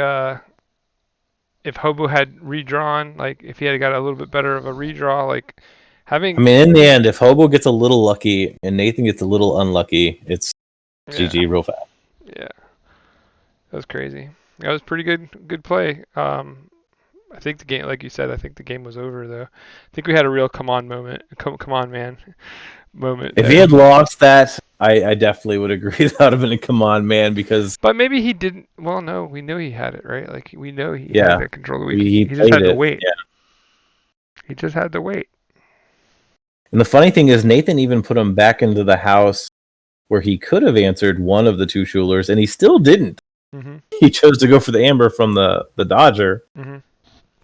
if Hobo had redrawn, like if he had got a little bit better of a redraw, like having. I mean, in the end, if Hobo gets a little lucky and Nathan gets a little unlucky, it's GG real fast. Yeah, that was crazy. That was pretty good play. I think the game, like you said, I think the game was over though. I think we had a real come on moment, come on man moment. If he had lost that, I definitely would agree that would have been a come on man because. But maybe he didn't. Well, no, we know he had it right. Like we know he had that control of the week. He just had to it. wait. Yeah. He just had to wait. And the funny thing is, Nathan even put him back into the house where he could have answered one of the two Schulers, and he still didn't. Mm-hmm. He chose to go for the Amber from the Dodger. Mm-hmm.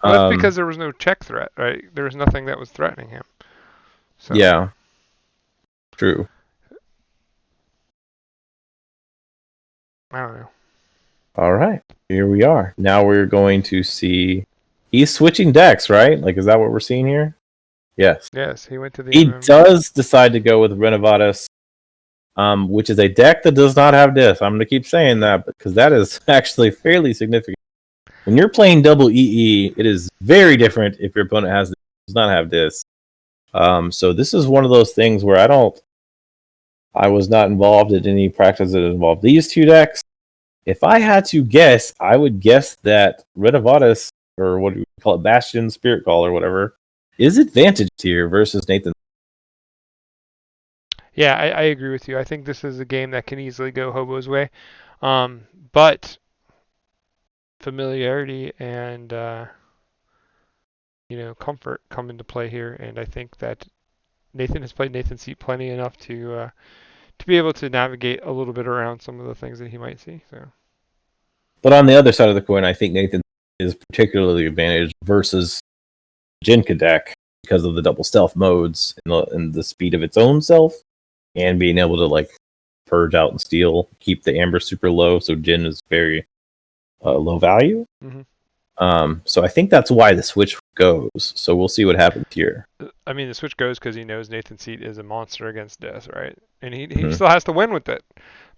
Well, that's because there was no check threat, right? There was nothing that was threatening him. So. Yeah. True. I don't know. All right. Here we are. Now we're going to see. He's switching decks, right? Like, is that what we're seeing here? Yes. Yes, he went to the. He does decide to go with Renovatus, which is a deck that does not have this. I'm going to keep saying that because that is actually fairly significant. When you're playing double EE, it is very different if your opponent does not have this. So this is one of those things where I was not involved in any practice that involved these two decks. If I had to guess, I would guess that Renovatus, or what do we call it, Bastion, Spirit Call, or whatever, is advantaged here versus Nathan. Yeah, I agree with you. I think this is a game that can easily go Hobo's way. But familiarity and comfort come into play here, and I think that Nathan has played Nathan's seat plenty enough to be able to navigate a little bit around some of the things that he might see. So. But on the other side of the coin, I think Nathan is particularly advantaged versus Jinka deck because of the double stealth modes and the speed of its own self, and being able to like purge out and steal, keep the Amber super low, so Jin is very low value. Mm-hmm. So I think that's why the switch goes. So we'll see what happens here. I mean, the switch goes because he knows Nathan's seat is a monster against death, right? And he still has to win with it.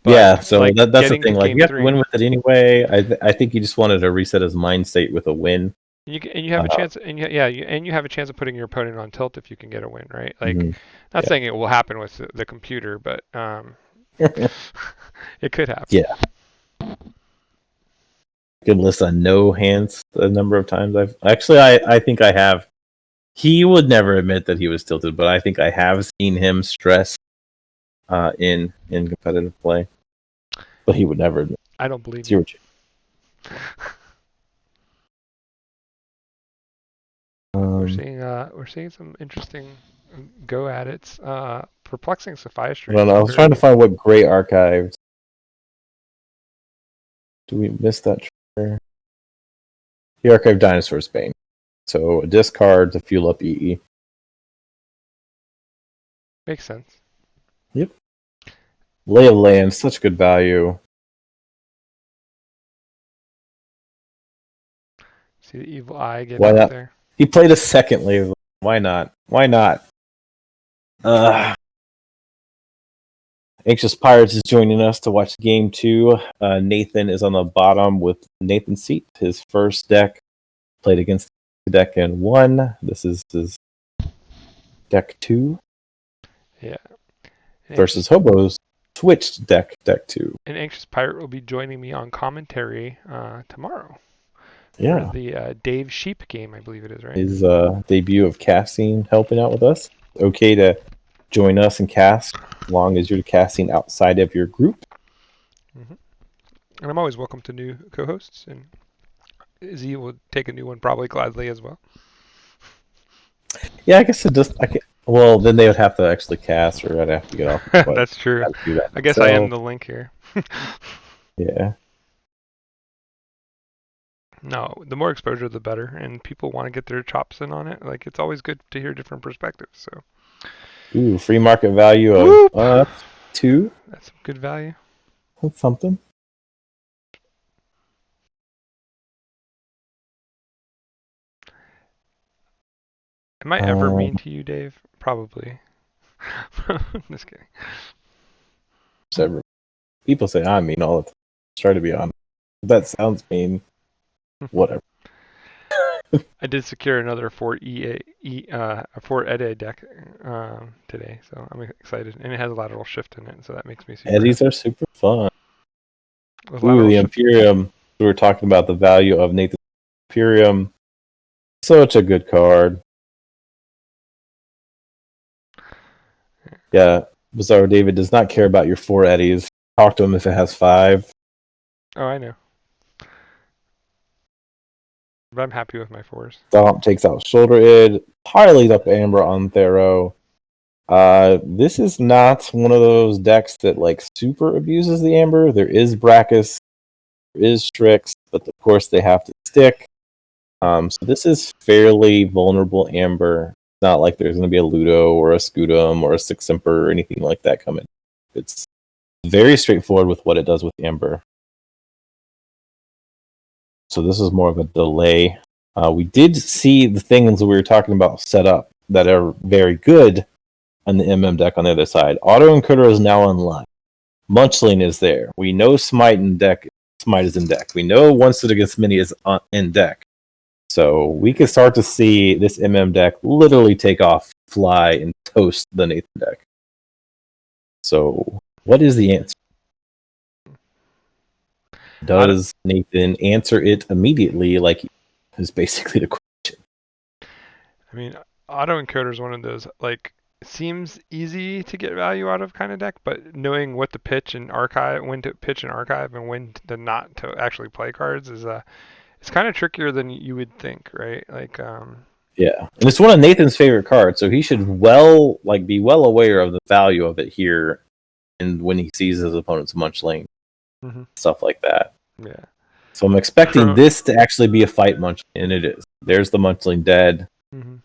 But, yeah, so like, that's the thing. Like, you have to win with it anyway. I think he just wanted to reset his mind state with a win. You have a chance, and you have a chance of putting your opponent on tilt if you can get a win, right? Like, not saying it will happen with the computer, but it could happen. Yeah. Good list on no hands the number of times I think I have. He would never admit that he was tilted, but I think I have seen him stress in competitive play. But he would never admit. I don't believe you. We're seeing some interesting go at it. Perplexing Sophia Street. I was trying to find what Gray archives. Do we miss that trigger? He archived Dinosaur's Bane. So a discard to fuel up EE. Makes sense. Yep. Lay of Land, such good value. See the evil eye getting out there. He played a second Lay of Land. Why not? Why not? Anxious Pirates is joining us to watch game 2. Nathan is on the bottom with Nathan's seat. His first deck played against the deck and won. This is his deck 2 Yeah. versus Hobo's switched deck 2. An Anxious Pirate will be joining me on commentary tomorrow for Yeah. the Dave Sheep game, I believe it is, right? His debut of casting, helping out with us. Okay to join us and cast as long as you're casting outside of your group. Mm-hmm. And I'm always welcome to new co-hosts, and Z will take a new one probably gladly as well. Yeah, I guess it just well, then they would have to actually cast, or I'd have to get off. But That's true. I would do that I guess I am myself. the link here. Yeah. No, the more exposure, the better, and people want to get their chops in on it. Like, it's always good to hear different perspectives. So, Ooh, free market value of whoop! 2. That's some good value. That's something. Am I ever mean to you, Dave? Probably. Just kidding. Several people say I'm mean all the time. Try to be honest. If that sounds mean. Whatever. I did secure another Fort Fort Ede deck today, so I'm excited, and it has a lateral shift in it, so that makes me super Eddies happy. are super fun. With Ooh, lateral the shift. Imperium. We were talking about the value of Nathan's Imperium. Such a good card. Yeah, Bizarro David does not care about your 4 Eddies. Talk to him if it has 5. Oh, I know. But I'm happy with my 4s. Stomp takes out Shoulder Id. Piles up Amber on Thero. This is not one of those decks that like super abuses the Amber. There is Brackus, there is Strix, but of course they have to stick. So this is fairly vulnerable Amber. It's not like there's going to be a Ludo or a Scudum or a Six Emperor or anything like that coming. It's very straightforward with what it does with Amber. So this is more of a delay. We did see the things we were talking about set up that are very good on the deck on the other side. Auto Encoder is now online. Munchling is there. We know Smite is in deck. We know One Stood Against Many is in deck. So we can start to see this deck literally take off, fly, and toast the Nathan deck. So what is the answer? Does Nathan answer it immediately? Like, is basically the question. I mean, Auto Encoder is one of those, like, seems easy to get value out of kind of deck, but knowing what to pitch and archive, when to pitch and archive, and when to not to actually play cards is it's kind of trickier than you would think, right? Like, Yeah, and it's one of Nathan's favorite cards, so he should be well aware of the value of it here, and when he sees his opponent's Munchling, stuff like that. Yeah. So I'm expecting this to actually be a fight Munchling, and it is. There's the Munchling dead. Mm-hmm.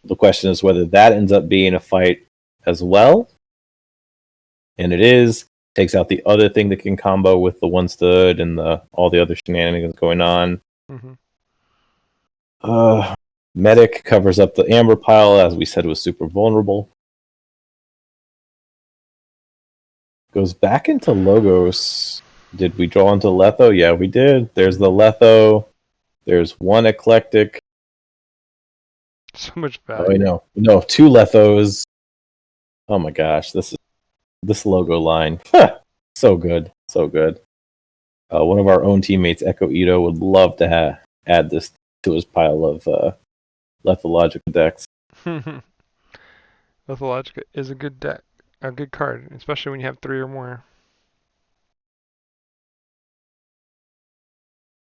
The question is whether that ends up being a fight as well, and it is. Takes out the other thing that can combo with the One Stood and all the other shenanigans going on. Mm-hmm. Medic covers up the Amber pile, as we said, was super vulnerable. Goes back into Logos. Did we draw into Letho? Yeah, we did. There's the Letho. There's one Eclectic. So much Oh, value. no, 2 Lethos. Oh my gosh, this logo line. So good, so good. One of our own teammates, Echo Ito, would love to add this to his pile of Lethological decks. Lithologica is a good deck, a good card, especially when you have 3 or more.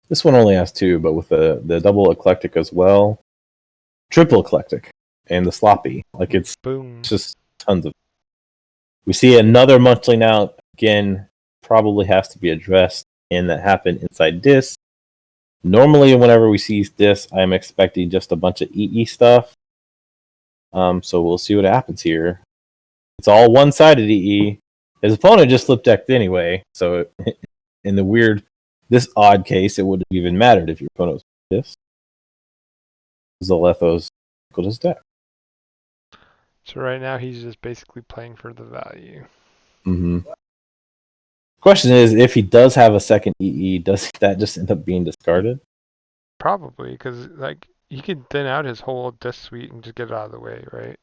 This one only has 2, but with the double Eclectic as well, triple Eclectic, and the Sloppy. Like it's Boom. just tons of. We see another Munchling out again. Probably has to be addressed, and that happened inside Dis. Normally, whenever we see Dis, I'm expecting just a bunch of EE stuff. So we'll see what happens here. It's all one-sided EE. His opponent just flip decked anyway, so in this odd case, it wouldn't have even mattered if your opponent was this. Zalethos equaled his deck. So right now he's just basically playing for the value. Mm-hmm. Question is, if he does have a second EE, does that just end up being discarded? Probably, because like he could thin out his whole disc suite and just get it out of the way, right?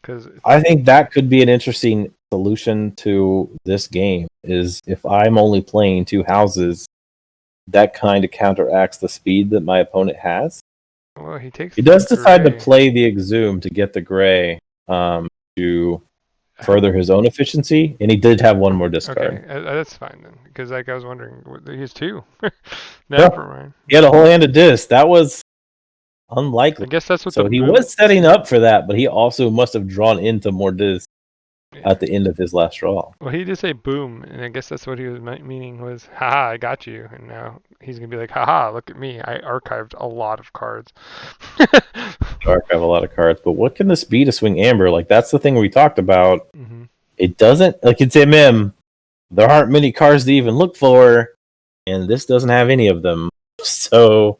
Because I think that could be an interesting solution to this game. Is if I'm only playing two houses, that kind of counteracts the speed that my opponent has. well, he takes He the does decide to gray. play the Exhume to get the gray to How, further his own efficiency, and he did have one more discard. okay, that's fine then. Because like I was wondering, he has two. No, Never mind. he had a whole hand of disc. That was I unlikely. guess that's what the So he boom. was setting up for that, but he also must have drawn into more disc Yeah. at the end of his last draw. Well, he did say boom, and I guess that's what he was meaning was, haha, I got you. And now he's gonna be like, haha, look at me, I archived a lot of cards. Archive a lot of cards, but what can this be to swing Amber? Like that's the thing we talked about. hmm It doesn't like it's MM. There aren't many cards to even look for, and this doesn't have any of them. So,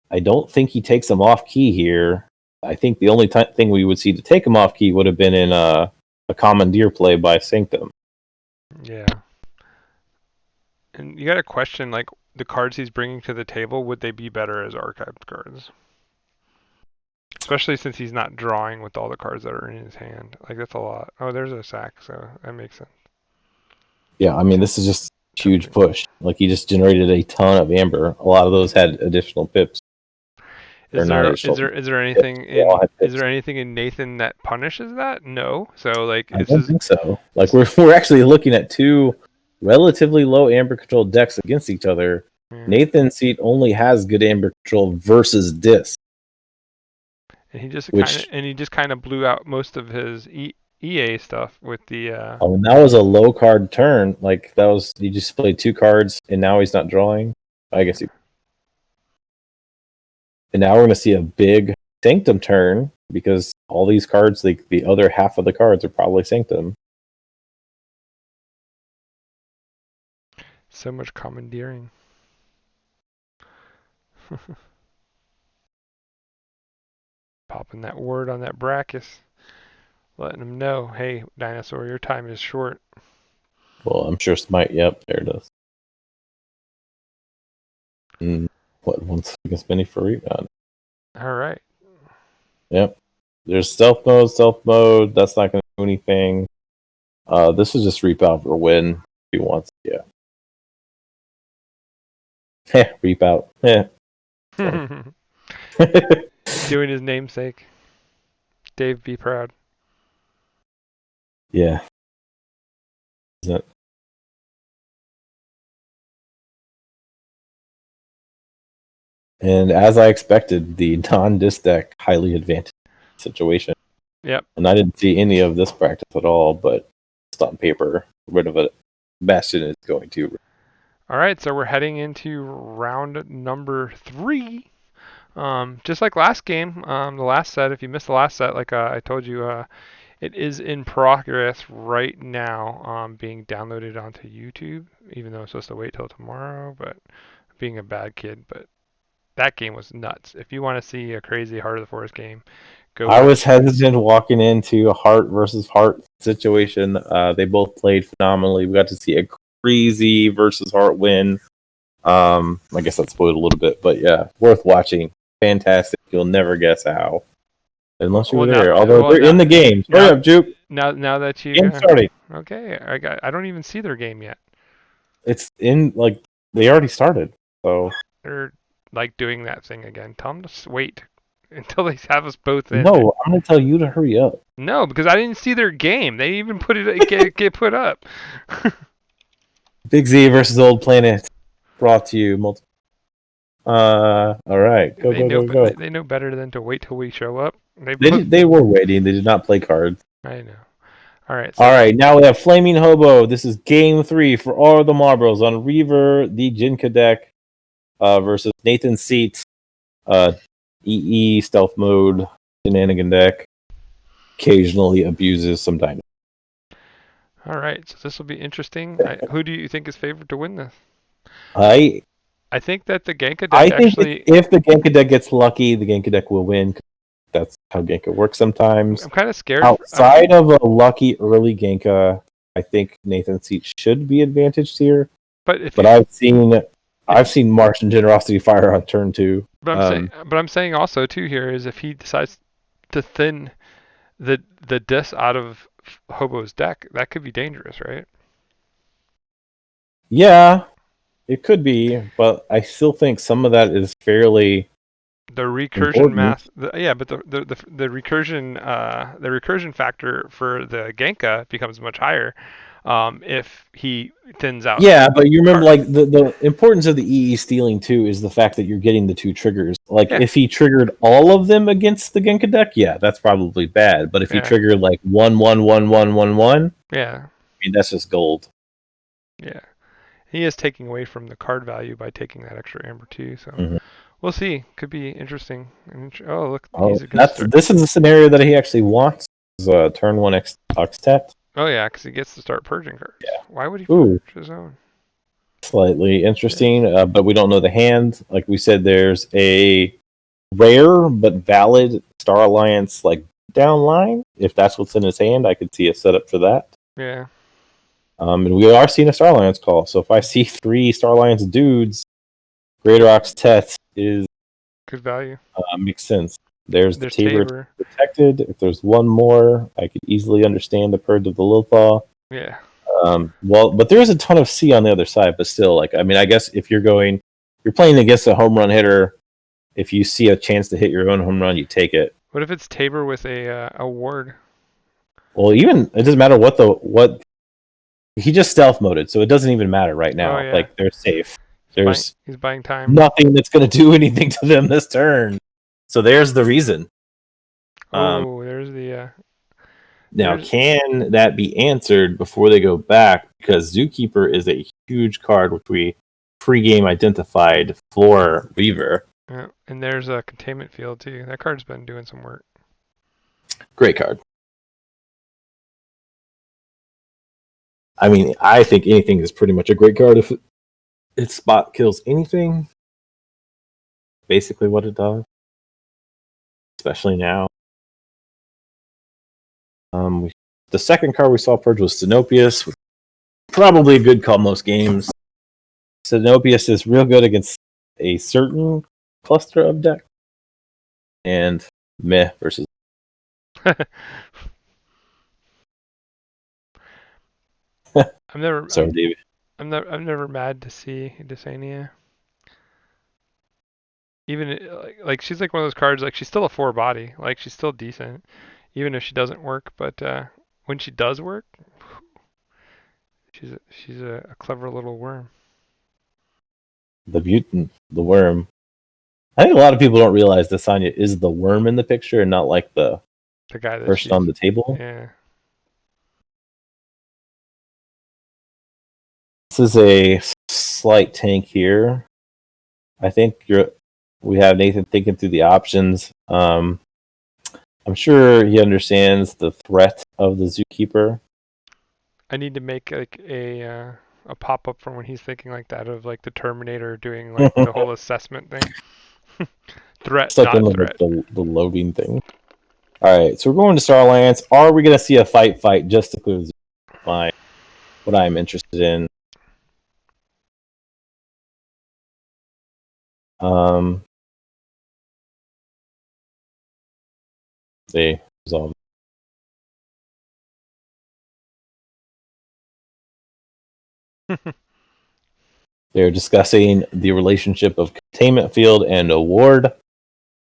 I don't think he takes them off key here. I think the only thing we would see to take him off key would have been in a commandeer play by Sanctum. Yeah. And you got to question like the cards he's bringing to the table. Would they be better as archived cards? Especially since he's not drawing with all the cards that are in his hand. Like that's a lot. Oh, there's a sack, so that makes sense. Yeah, I mean this is just huge Tempting. push. Like he just generated a ton of Amber. A lot of those had additional pips. Or Is not there is additional there is there pips. anything They all in had is pips. there anything in Nathan that punishes that? No. So like I this don't is think so. Like this we're actually looking at two relatively low amber control decks against each other. yeah. Nathan's seat only has good amber control versus disc, And which he just kind of blew out most of his EA stuff with the that was a low card turn. Like that was he just played two cards and now he's not drawing. I guess he. And now we're going to see a big Sanctum turn because all these cards, like the other half of the cards, are probably Sanctum. so much commandeering. Popping that word on that Brachus, letting him know, hey, dinosaur, your time is short. Well, I'm sure Smite. Yep, there it is. What 1 second spinning for rebound? All right. Yep. There's stealth mode. Stealth mode. That's not going to do anything. This is just reap out for a win if he wants. Yeah. Reap out. Doing his namesake. Dave, be proud. Yeah. Is that? And as I expected, the non-disc deck highly advantaged situation. Yep. And I didn't see any of this practice at all, but just on paper, rid of it. Bastion is going to. All right, so we're heading into round number 3. Just like last game, the last set. If you missed the last set, like I told you, it is in progress right now, being downloaded onto YouTube. Even though it's supposed to wait till tomorrow, but being a bad kid, but that game was nuts. If you want to see a crazy Heart of the Forest game, go I was watch. hesitant walking into a Heart versus Heart situation. They both played phenomenally. We got to see a crazy versus Heart win. I guess that spoiled a little bit, but yeah, worth watching. Fantastic. You'll never guess how. Unless you were there. Although they're in the game. Hurry up, Juke. Now that you Game starting. okay, I don't even see their game yet. It's in like they already started. So They're like doing that thing again. Tell them to wait until they have us both in. no, I'm gonna tell you to hurry up. No, because I didn't see their game. They even put it get put up. Big Z versus Old Planet. Brought to you multiple. All right, go They go know go go. they know better than to wait till we show up. They They both. they were waiting. They did not play cards. I know. All right. All So right, now we have Flaming Hobo. This is game 3 for all the marbles on Reaver, the Jinka deck, versus Nathan Seat, EE stealth mode, shenanigan deck. Occasionally abuses some dynamite. all right. So this will be interesting. Who do you think is favored to win this? I I think that the Genka I deck think actually. if the Genka deck gets lucky, the Genka deck will win. That's how Genka works sometimes. I'm kind of scared. Outside of a lucky early Genka, I think Nathan Seat should be advantaged here. But I've seen Martian Generosity fire on turn 2. But I'm saying also too here is if he decides to thin the dis out of Hobo's deck, that could be dangerous, right? Yeah, it could be, but I still think some of that is fairly The recursion important. math, yeah, but the recursion factor for the Genka becomes much higher if he thins out Yeah, but you remember, cards. like, the importance of the EE stealing too is the fact that you're getting the two triggers. Like, Yeah, if he triggered all of them against the Genka deck, yeah, that's probably bad. But if he yeah, triggered like 1 1 1 1 1 1, yeah, I mean, that's just gold. yeah. He is taking away from the card value by taking that extra amber too. So Mhm. we'll see. Could be interesting. Oh, look, Oh, he's gonna that's start. this is a scenario that he actually wants. Is turn one Oxtet. Oh yeah, because he gets to start purging cards. Why would he Ooh, purge his own? slightly Yeah, interesting, but we don't know the hand. Like we said, there's a rare but valid Star Alliance like down line. If that's what's in his hand, I could see a setup for that. yeah, And we are seeing a Star Alliance call. So if I see 3 Star Alliance dudes, Greater Ox Tet is good value. makes sense. There's the There's Tabor Tabor. protected. If there's one more, I could easily understand the Purge of the Lilthaw. Yeah. Well, but there is a ton of C on the other side, but still, like, I mean, I guess if you're playing against a home run hitter. If you see a chance to hit your own home run, you take it. What if it's Tabor with a ward? Well, even it doesn't matter what he just stealth moded, so it doesn't even matter right Oh now. yeah, Like they're safe. he's buying. There's He's buying time. nothing that's going to do anything to them this turn. So there's the reason. Um, Oh, there's the. Now, There's. can that be answered before they go back? Because Zookeeper is a huge card, which we pregame identified for Weaver. Yeah, and there's a containment field too. That card's been doing some work. Great card. I mean, I think anything is pretty much a great card if its spot kills anything. Basically, what it does, especially now. The second card we saw purge was Sinopius. Probably a good call most games. Sinopius is real good against a certain cluster of deck, and meh versus. I'm never. Sorry, David. I'm never mad to see Desania. Even like she's like one of those cards. Like she's still a 4 body. Like she's still decent, even if she doesn't work. But when she does work, she's a clever little worm. The mutant, the worm. I think a lot of people don't realize that Sonya is the worm in the picture and not like the The guy that person she's. on the table. Yeah. This is a slight tank here. I think we have Nathan thinking through the options. I'm sure he understands the threat of the Zookeeper. I need to make like a pop up from when he's thinking like that of like the Terminator doing like the whole assessment thing. Threat, Stuck in not like threat. the loading thing. All right, so we're going to Star Alliance. Are we going to see a fight just to clear my what I'm interested in? Um, they resolve. They're discussing the relationship of containment field and award.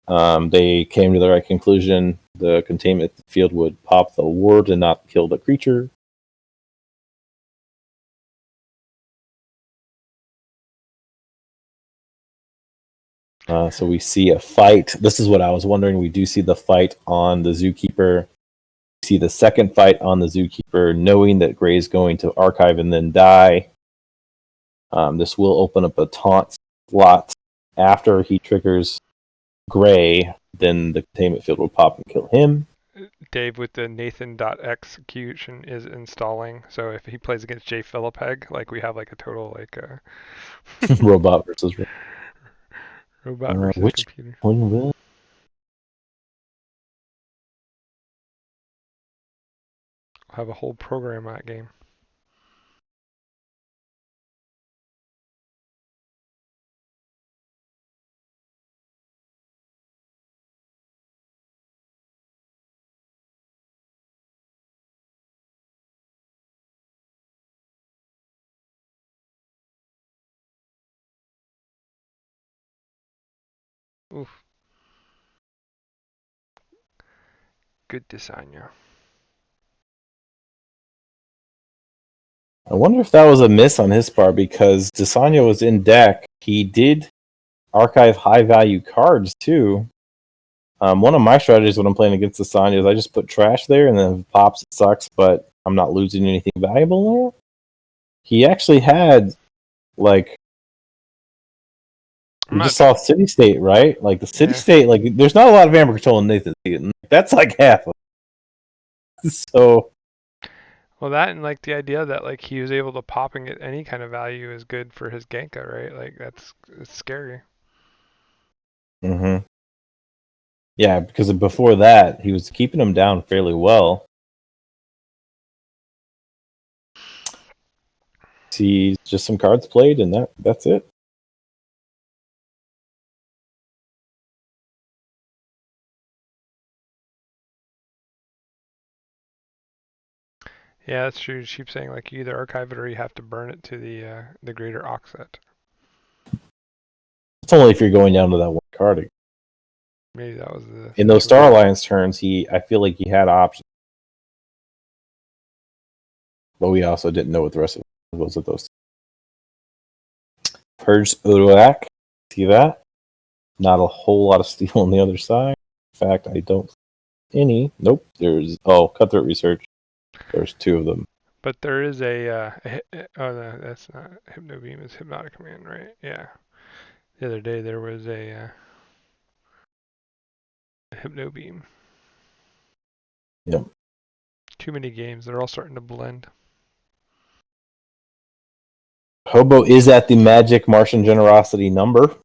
They came to the right conclusion. The containment field would pop the ward and not kill the creature. So we see a fight. This is what I was wondering. We do see the fight on the Zookeeper. We see the second fight on the Zookeeper, knowing that Gray's going to archive and then die. This will open up a taunt slot after he triggers Gray. Then the containment field will pop and kill him. Dave with the Nathan.execution is installing. So if he plays against J Philippeg, like we have like a total like Robot versus robot versus which computer. one will I'll have a whole program on that game. Oof. Good Desanya. I wonder if that was a miss on his part because Desanya was in deck. He did archive high value cards too. One of my strategies when I'm playing against Desanya is I just put trash there, and then if it pops, it sucks, but I'm not losing anything valuable there. He actually had, like, I'm we not. just saw City State, right? Like, the City Yeah. State, like, there's not a lot of amber control in Nathan Seaton. That's like half of it. So, Well, that and like the idea that like he was able to pop and get any kind of value is good for his Genka, right? Like it's scary. mm-hmm. Yeah, because before that, he was keeping him down fairly well. See, just some cards played, and that's it. Yeah, that's true. She keeps saying like you either archive it or you have to burn it to the greater offset. It's only if you're going down to that one card. Maybe that was the In those Star situation. Alliance turns, I feel like he had options, but we also didn't know what the rest of it was of those. Purge Odoak, see that? Not a whole lot of steel on the other side. In fact, I don't see any. Nope. There's Cutthroat Research. There's two of them. But there is oh no, that's not Hypno Beam. It's Hypnotic Command, right? Yeah. The other day there was a Hypno Beam. Yep. Too many games. They're all starting to blend. Hobo is at the magic Martian generosity number.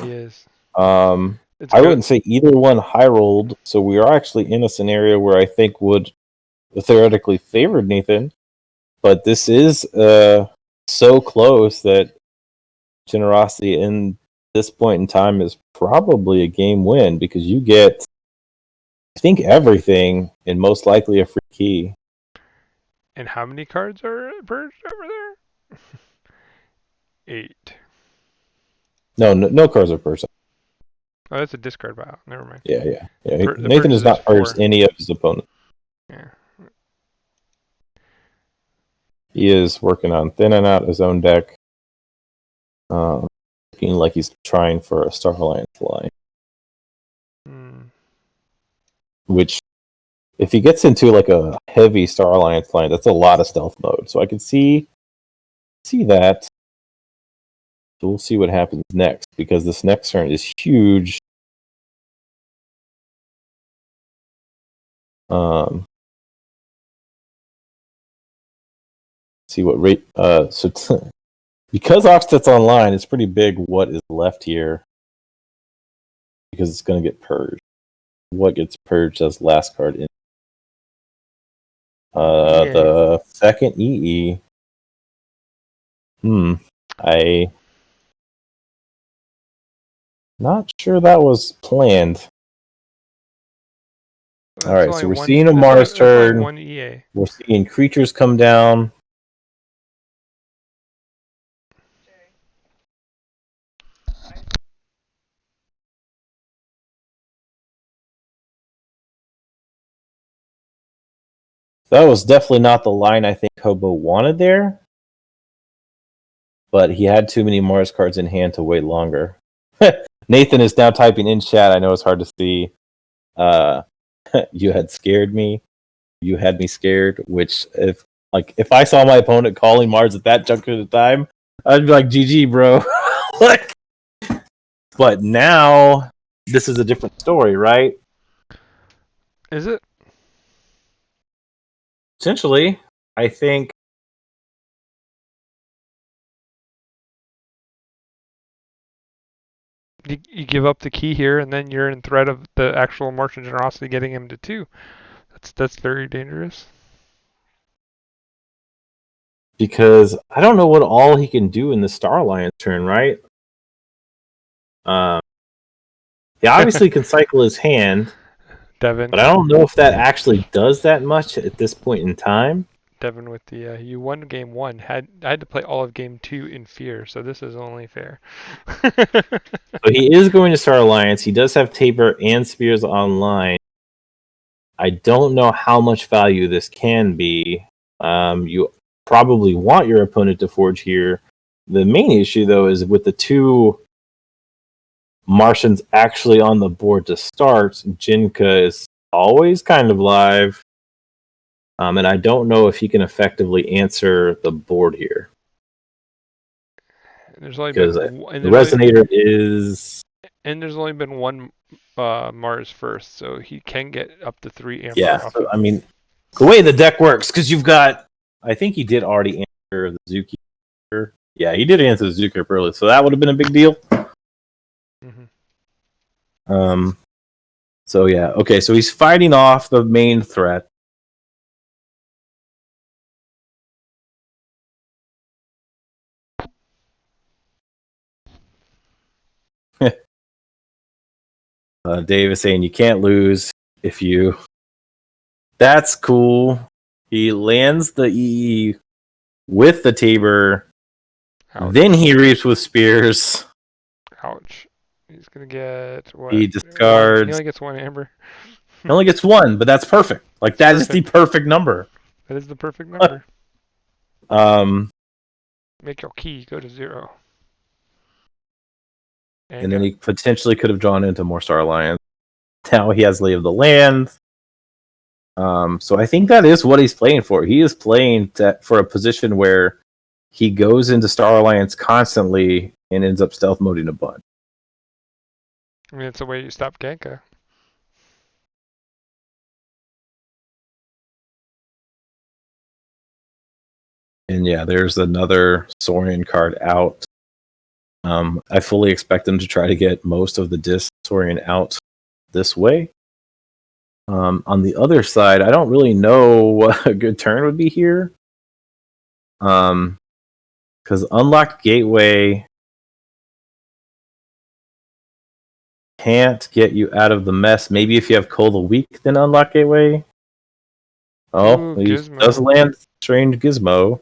He is. It's I good. wouldn't say either one high rolled, so we are actually in a scenario where I think would theoretically favor Nathan, but this is so close that generosity in this point in time is probably a game win because you get, I think, everything and most likely a free key. And how many cards are purged over there? 8. No cards are purged. Oh, that's a discard buyout. Never mind. Yeah. The Nathan purges has is not purged 4. any of his opponents. Yeah. He is working on thinning out his own deck. Looking like he's trying for a Star Alliance line. Which, if he gets into like a heavy Star Alliance line, that's a lot of stealth mode. So I can see that. So we'll see what happens next, because this next turn is huge. See what rate. Because Oxtet's online, it's pretty big what is left here, because it's going to get purged. What gets purged as last card in the second EE. I not sure that was planned. That's All right, only so we're one. seeing a Mars That's only turn. one EA. We're seeing creatures come down. That was definitely not the line I think Hobo wanted there, but he had too many Mars cards in hand to wait longer. Nathan is now typing in chat. I know it's hard to see. You had scared me. You had me scared. Which, if I saw my opponent calling Mars at that juncture of the time, I'd be like, "GG, bro." Like, but now this is a different story, right? Is it? Essentially, I think. You give up the key here, and then you're in threat of the actual Martian Generosity getting him to 2. That's very dangerous. Because I don't know what all he can do in the Star Alliance turn, right? He obviously can cycle his hand, Devin. but I don't know if that actually does that much at this point in time. Devin with the you won game 1. I had to play all of game 2 in fear, so this is only fair. So he is going to Star Alliance. He does have Tabor and Spears online. I don't know how much value this can be. You probably want your opponent to forge here. The main issue, though, is with the two Martians actually on the board to start, Jinka is always kind of live. And I don't know if he can effectively answer the board here. There's only Because been the Resonator is... And there's only been one Mars first, so he can get up to 3 amber Yeah, off so, of. I mean, the way the deck works, because you've got... I think he did already answer the Zookeeper. Yeah, he did answer the Zookeeper early, so that would have been a big deal. Mm-hmm. So yeah, okay, so he's fighting off the main threat. Dave is saying you can't lose if you... That's cool. He lands the EE with the Tabor. Ouch. Then he reaps with Spears. Ouch. He's going to get what? He discards. He only gets 1 amber. He only gets 1, but that's perfect. Like, that is the perfect number. That is the perfect number. Make your key go to 0. And then he potentially could have drawn into more Star Alliance. Now he has Lay of the Land. So I think that is what he's playing for. He is playing for a position where he goes into Star Alliance constantly and ends up stealth moding a bunch. I mean, it's the way you stop Ganka. And yeah, there's another Saurian card out. I fully expect them to try to get most of the disc Saurian out this way. On the other side, I don't really know what a good turn would be here. Because Unlocked Gateway can't get you out of the mess. Maybe if you have Cold a Week, then Unlock Gateway. Oh, he does land Strange Gizmo.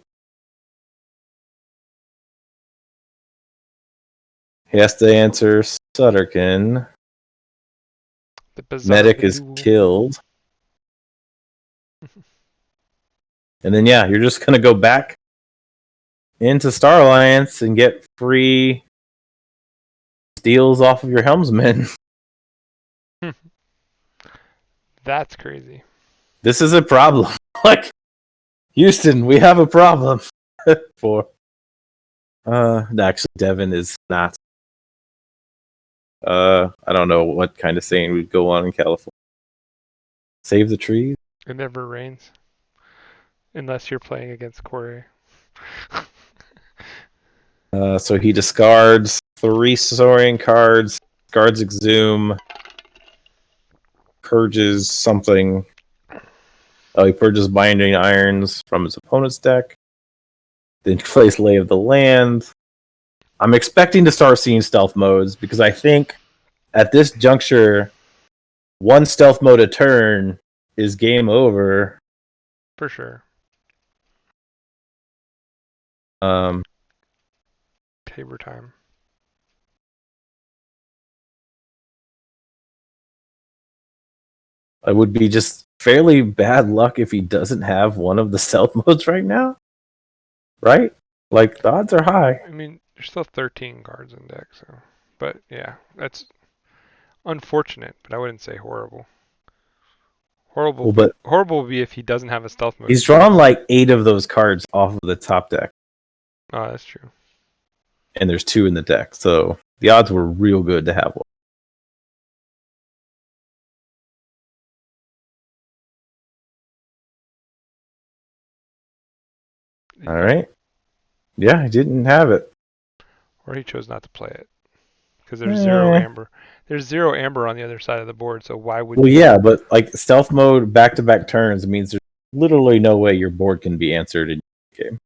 He has to answer Sutterkin. Medic is killed. And then, yeah, you're just going to go back into Star Alliance and get free steals off of your helmsman. That's crazy. This is a problem. Like, Houston, we have a problem. Actually, Devin is not. I don't know what kind of saying would go on in California. Save the trees? It never rains. Unless you're playing against Corey. So he discards 3 Saurian cards, discards Exhume, purges something. Oh, he purges Binding Irons from his opponent's deck. Then plays Lay of the Land. I'm expecting to start seeing stealth modes because I think at this juncture, 1 stealth mode a turn is game over. For sure. Tabor time. It would be just fairly bad luck if he doesn't have one of the stealth modes right now. Right? Like, the odds are high. I mean, there's still 13 cards in deck, so. But yeah, that's unfortunate, but I wouldn't say horrible. Horrible would be if he doesn't have a stealth mode. He's drawn like 8 of those cards off of the top deck. Oh, that's true. And there's 2 in the deck, so the odds were real good to have one. All right. Yeah, I didn't have it. Or he chose not to play it. Because there's 0 amber. There's 0 amber on the other side of the board, so why would you... yeah, but like stealth mode back-to-back turns means there's literally no way your board can be answered in the game.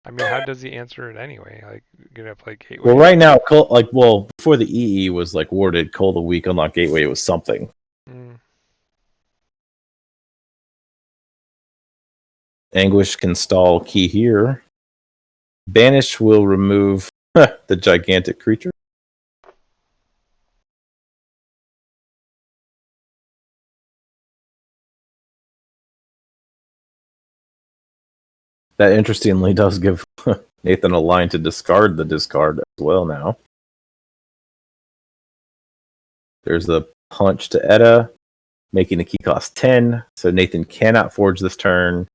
I mean, how does he answer it anyway? Like, you're gonna play Gateway? Well, right now, before the EE was like warded, Cold a Week, Unlock Gateway was something. Anguish can stall key here. Banish will remove the gigantic creature. That interestingly does give Nathan a line to discard the discard as well now. There's the punch to Edda, making the key cost 10, so Nathan cannot forge this turn.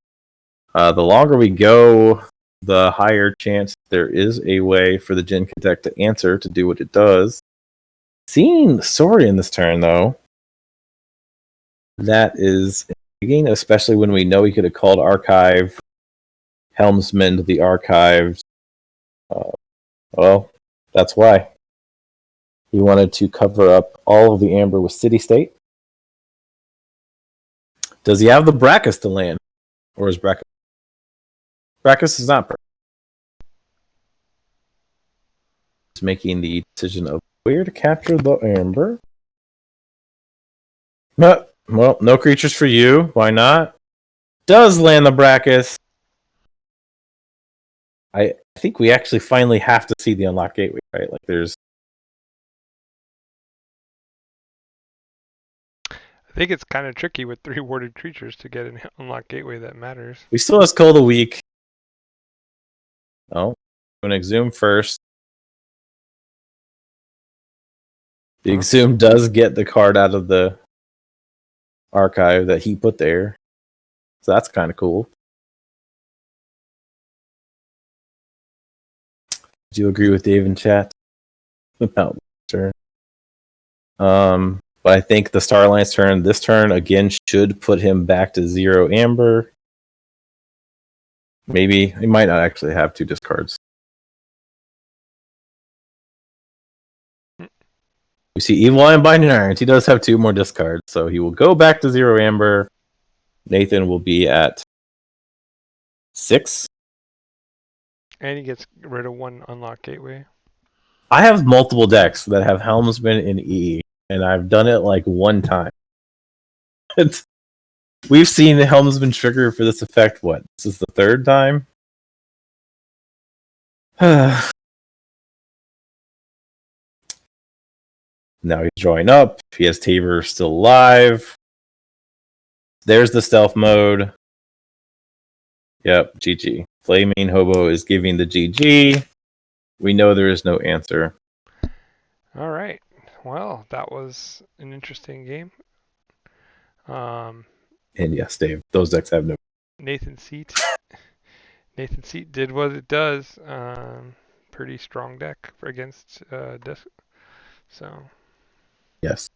The longer we go, the higher chance there is a way for the Jin Tech to answer to do what it does. Seeing Sori in this turn, though, that is intriguing, especially when we know he could have called Archive, Helmsman to the Archives. Well, that's why. He wanted to cover up all of the Amber with City State. Does he have the Brackus to land? Or is Brackus... Brackus is not... He's making the decision of where to capture the Amber. Well, no creatures for you. Why not? Does land the Brackus. I think we actually finally have to see the Unlock Gateway, right? Like, there's... I think it's kind of tricky with 3 warded creatures to get an Unlock Gateway that matters. We still have Skull of the Week. Oh, I'm going to Exhume first. The Exhume does get the card out of the archive that he put there. So that's kind of cool. Do you agree with Dave in chat about turn? But I think the Starline's turn, this turn again should put him back to 0 Amber. Maybe he might not actually have 2 discards. We see Evil Eye and Binding Irons. He does have 2 more discards, so he will go back to 0 Amber. Nathan will be at 6. And he gets rid of 1 Unlock Gateway. I have multiple decks that have Helmsman in E, and I've done it like 1 time. We've seen the Helmsman trigger for this effect, what? This is the 3rd time? Now he's drawing up. He has Tabor still alive. There's the stealth mode. Yep, GG. FlamingHobo is giving the GG. We know there is no answer. All right. Well, that was an interesting game. And yes, Dave, those decks have no... Nathan Seat did what it does. Pretty strong deck against Disc. So... Yes.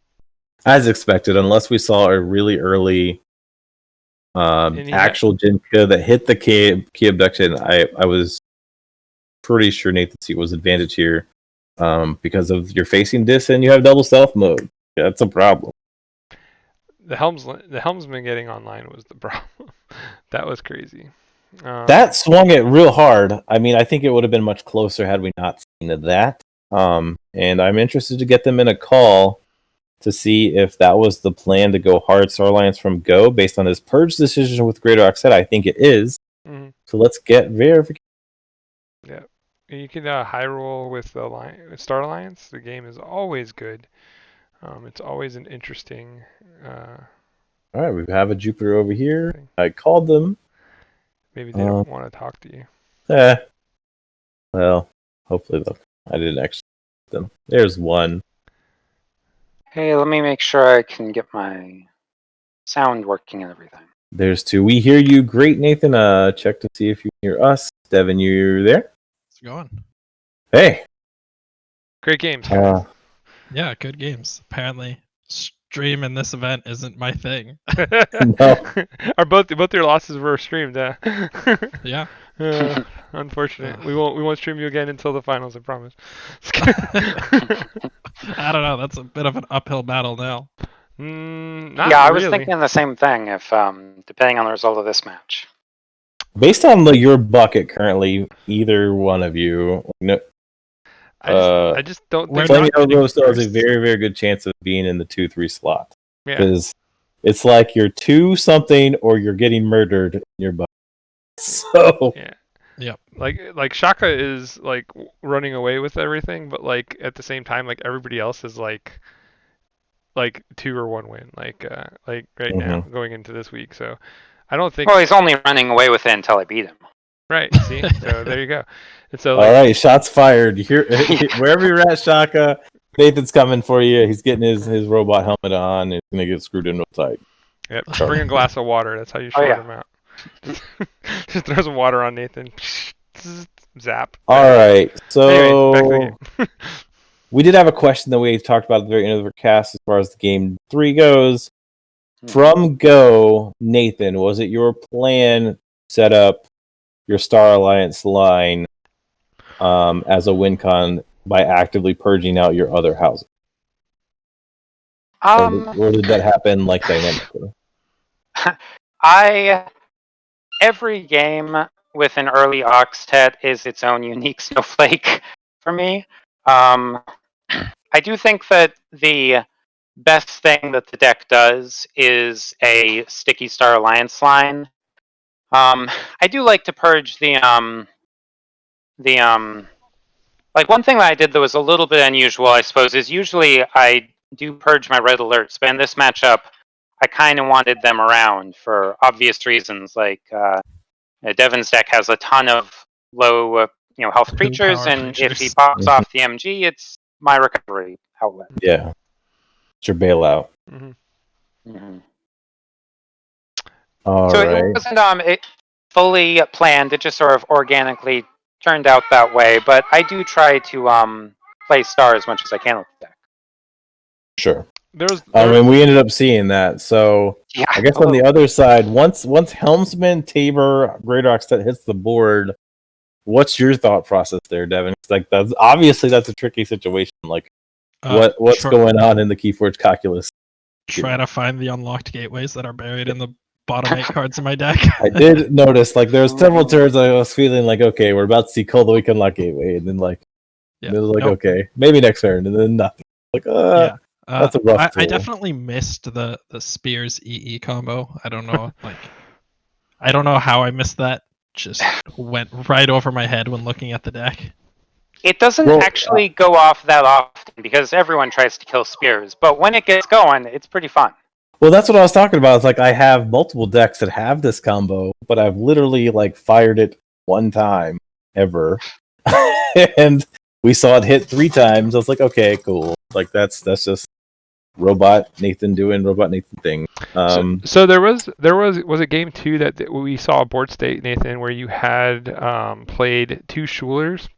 As expected, unless we saw a really early actual Jinka that hit the key abduction, I was pretty sure Nathan Seat was advantage here because of you're facing this and you have double stealth mode. Yeah, that's a problem. The Helmsman getting online was the problem. That was crazy. That swung it real hard. I mean, I think it would have been much closer had we not seen that. And I'm interested to get them in a call to see if that was the plan to go hard Starlines from go based on his purge decision with Greater Oxide. I think it is. Mm-hmm. So let's get verification. Yeah. You can high roll with the Star Alliance. The game is always good. It's always an interesting... All right, we have a Jupiter over here. Thing. I called them. Maybe they don't want to talk to you. Well, hopefully they'll... I didn't actually them. There's one. Hey, let me make sure I can get my sound working and everything. There's 2. We hear you great, Nathan. Check to see if you hear us. Devin, you there? It's going. Hey. Great games. Yeah, good games. Apparently, stream in this event isn't my thing. No. both your losses were streamed. Yeah. Unfortunate. We won't stream you again until the finals. I promise. I don't know. That's a bit of an uphill battle now. I was thinking the same thing. If depending on the result of this match. Based on your bucket currently, either one of you, no. I just don't think FlamingHobo still has a very, very good chance of being in the 2-3 slot. Because it's like you're 2 something or you're getting murdered in your bucket. So Yeah. Yep. Like Shaka is like running away with everything, but like at the same time, like everybody else is like 2 or 1 win, like right now mhm. going into this week. So I don't think Well, he's only running away with it until I beat him. right. See, so there you go. And so All like right, shots fired. Here, wherever you're at, Shaka, Nathan's coming for you. He's getting his robot helmet on. He's gonna get screwed in real tight. yep, bring a glass of water. That's how you Oh short yeah. him out. Just throw some water on Nathan. Zap. All There. right, Anyways, back to the so game. we did have a question that we talked about at the very end of the cast as far as the game 3 goes. From go, Nathan, was it your plan set up your Star Alliance line as a win con by actively purging out your other houses? Or did that happen like dynamically? Every game with an early Oxtet is its own unique snowflake for me. I do think that the best thing that the deck does is a sticky Star Alliance line. I do like to purge the like one thing that I did that was a little bit unusual, I suppose, is usually I do purge my red alerts, but in this matchup, I kind of wanted them around for obvious reasons. Like Devin's deck has a ton of low, health creatures, Power and if he creatures. pops off the MG, it's my recovery outlet. Yeah, it's your bailout. Mhm. Mm-hmm. All So right. it wasn't fully planned. It just sort of organically turned out that way. But I do try to play Star as much as I can with the deck. Sure. There's I mean, we ended up seeing that. So Yeah. I guess on the other side, once Helmsman, Tabor, Great Oxtet hits the board, what's your thought process there, Devin? It's like that's a tricky situation. Like what's going on in the Keyforge calculus? Try to find the unlocked gateways that are buried in the bottom 8 cards in my deck. I did notice like there was several turns I was feeling like, okay, we're about to see Call the Week unlock gateway, and then like it was like, okay, maybe next turn, and then nothing. Like Yeah. that's a rough I tool. definitely missed the Spears EE combo. I don't know, I don't know how I missed that. Just went right over my head when looking at the deck. It doesn't actually go off that often because everyone tries to kill Spears, but when it gets going, it's pretty fun. Well, that's what I was talking about. It's like I have multiple decks that have this combo, but I've literally like fired it one time ever, and we saw it hit 3 times. I was like, okay, cool. Like that's just Robot Nathan doing Robot Nathan thing. So there was a game 2 that we saw board state, Nathan, where you had played 2 Schulers,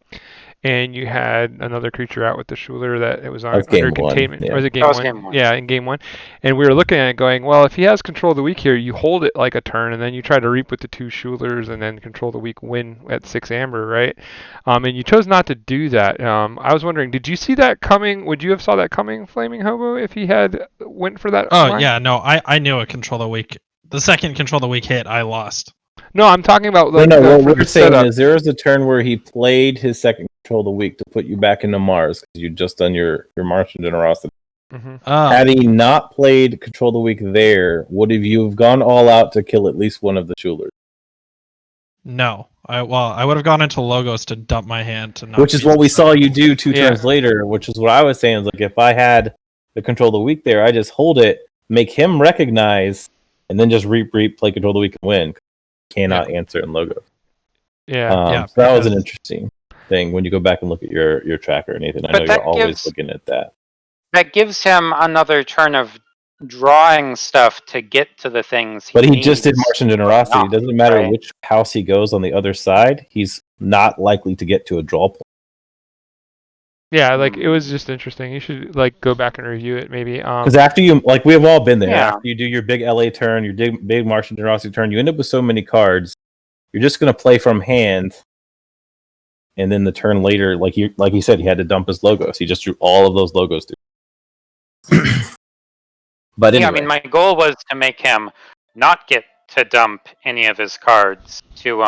and you had another creature out with the Schuler that it was under containment. Yeah. Or was it game That was one? game 1. Yeah, in game 1. And we were looking at it going, well, if he has control of the week here, you hold it like a turn, and then you try to reap with the 2 Schulers, and then control the week win at 6 amber, right? And you chose not to do that. I was wondering, did you see that coming? Would you have saw that coming, FlamingHobo, if he had went for that line? Yeah, no, I knew a control the week. The second control the week hit, I lost. No, I'm talking about like what we're saying is there was a turn where he played his second control of the week to put you back into Mars because you'd just done your Martian generosity. Mm-hmm. Had he not played control of the week there, would you have gone all out to kill at least one of the Schulers? No, I would have gone into Logos to dump my hand to not. Which is what we saw you do 2 turns later. Which is what I was saying. Is like if I had the control of the week there, I just hold it, make him recognize, and then just play control of the week and win. Cannot answer in Logos. Yeah. So that was an interesting thing when you go back and look at your tracker, Nathan. I know you're always looking at that. That gives him another turn of drawing stuff to get to the things But he just did Martian Generosity. It doesn't matter which house he goes on the other side, he's not likely to get to a draw point. Yeah, like it was just interesting. You should like go back and review it maybe. Because after you, like we have all been there, after you do your big LA turn, your big Martian Generosity turn, you end up with so many cards, you're just going to play from hand. And then the turn later, like you said, he had to dump his logos. He just drew all of those logos. But anyway. I mean, my goal was to make him not get to dump any of his cards to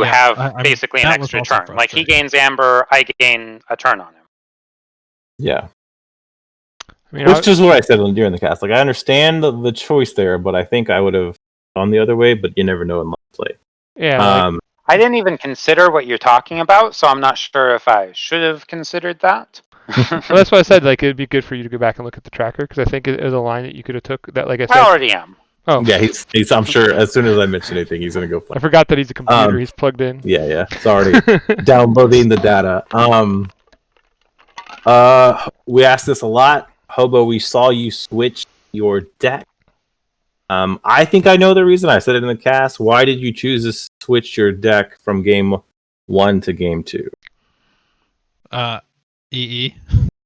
have basically an extra turn. Like he gains amber, I gain a turn on him. Yeah. I mean, Which is what I said during the cast. Like, I understand the choice there, but I think I would have gone the other way. But you never know in live play. yeah, like, I didn't even consider what you're talking about, so I'm not sure if I should have considered that. well, that's why I said like it'd be good for you to go back and look at the tracker because I think it is a line that you could have took that, like I I said. already am. Oh, Yeah, he's. I'm sure as soon as I mention anything, he's gonna go play. I forgot that he's a computer. He's plugged in. Yeah. It's already downloading the data. We asked this a lot. Hobo, we saw you switch your deck. I think I know the reason. I said it in the cast. Why did you choose to switch your deck from game 1 to game 2? EE.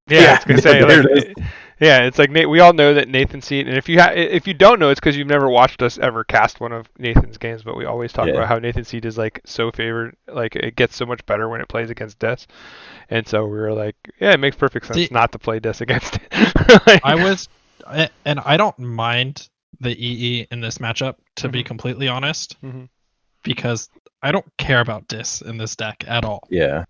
Yeah, I was gonna say. there Like, it is. yeah, it's like we all know that Nathan Seat, and if you don't know, it's because you've never watched us ever cast one of Nathan's games. But we always talk about how Nathan Seat is like so favored, like it gets so much better when it plays against Des, and so we were like, yeah, it makes perfect sense not to play Des against it. Like, And I don't mind the EE in this matchup, to be completely honest, because I don't care about Dis in this deck at all. Yeah.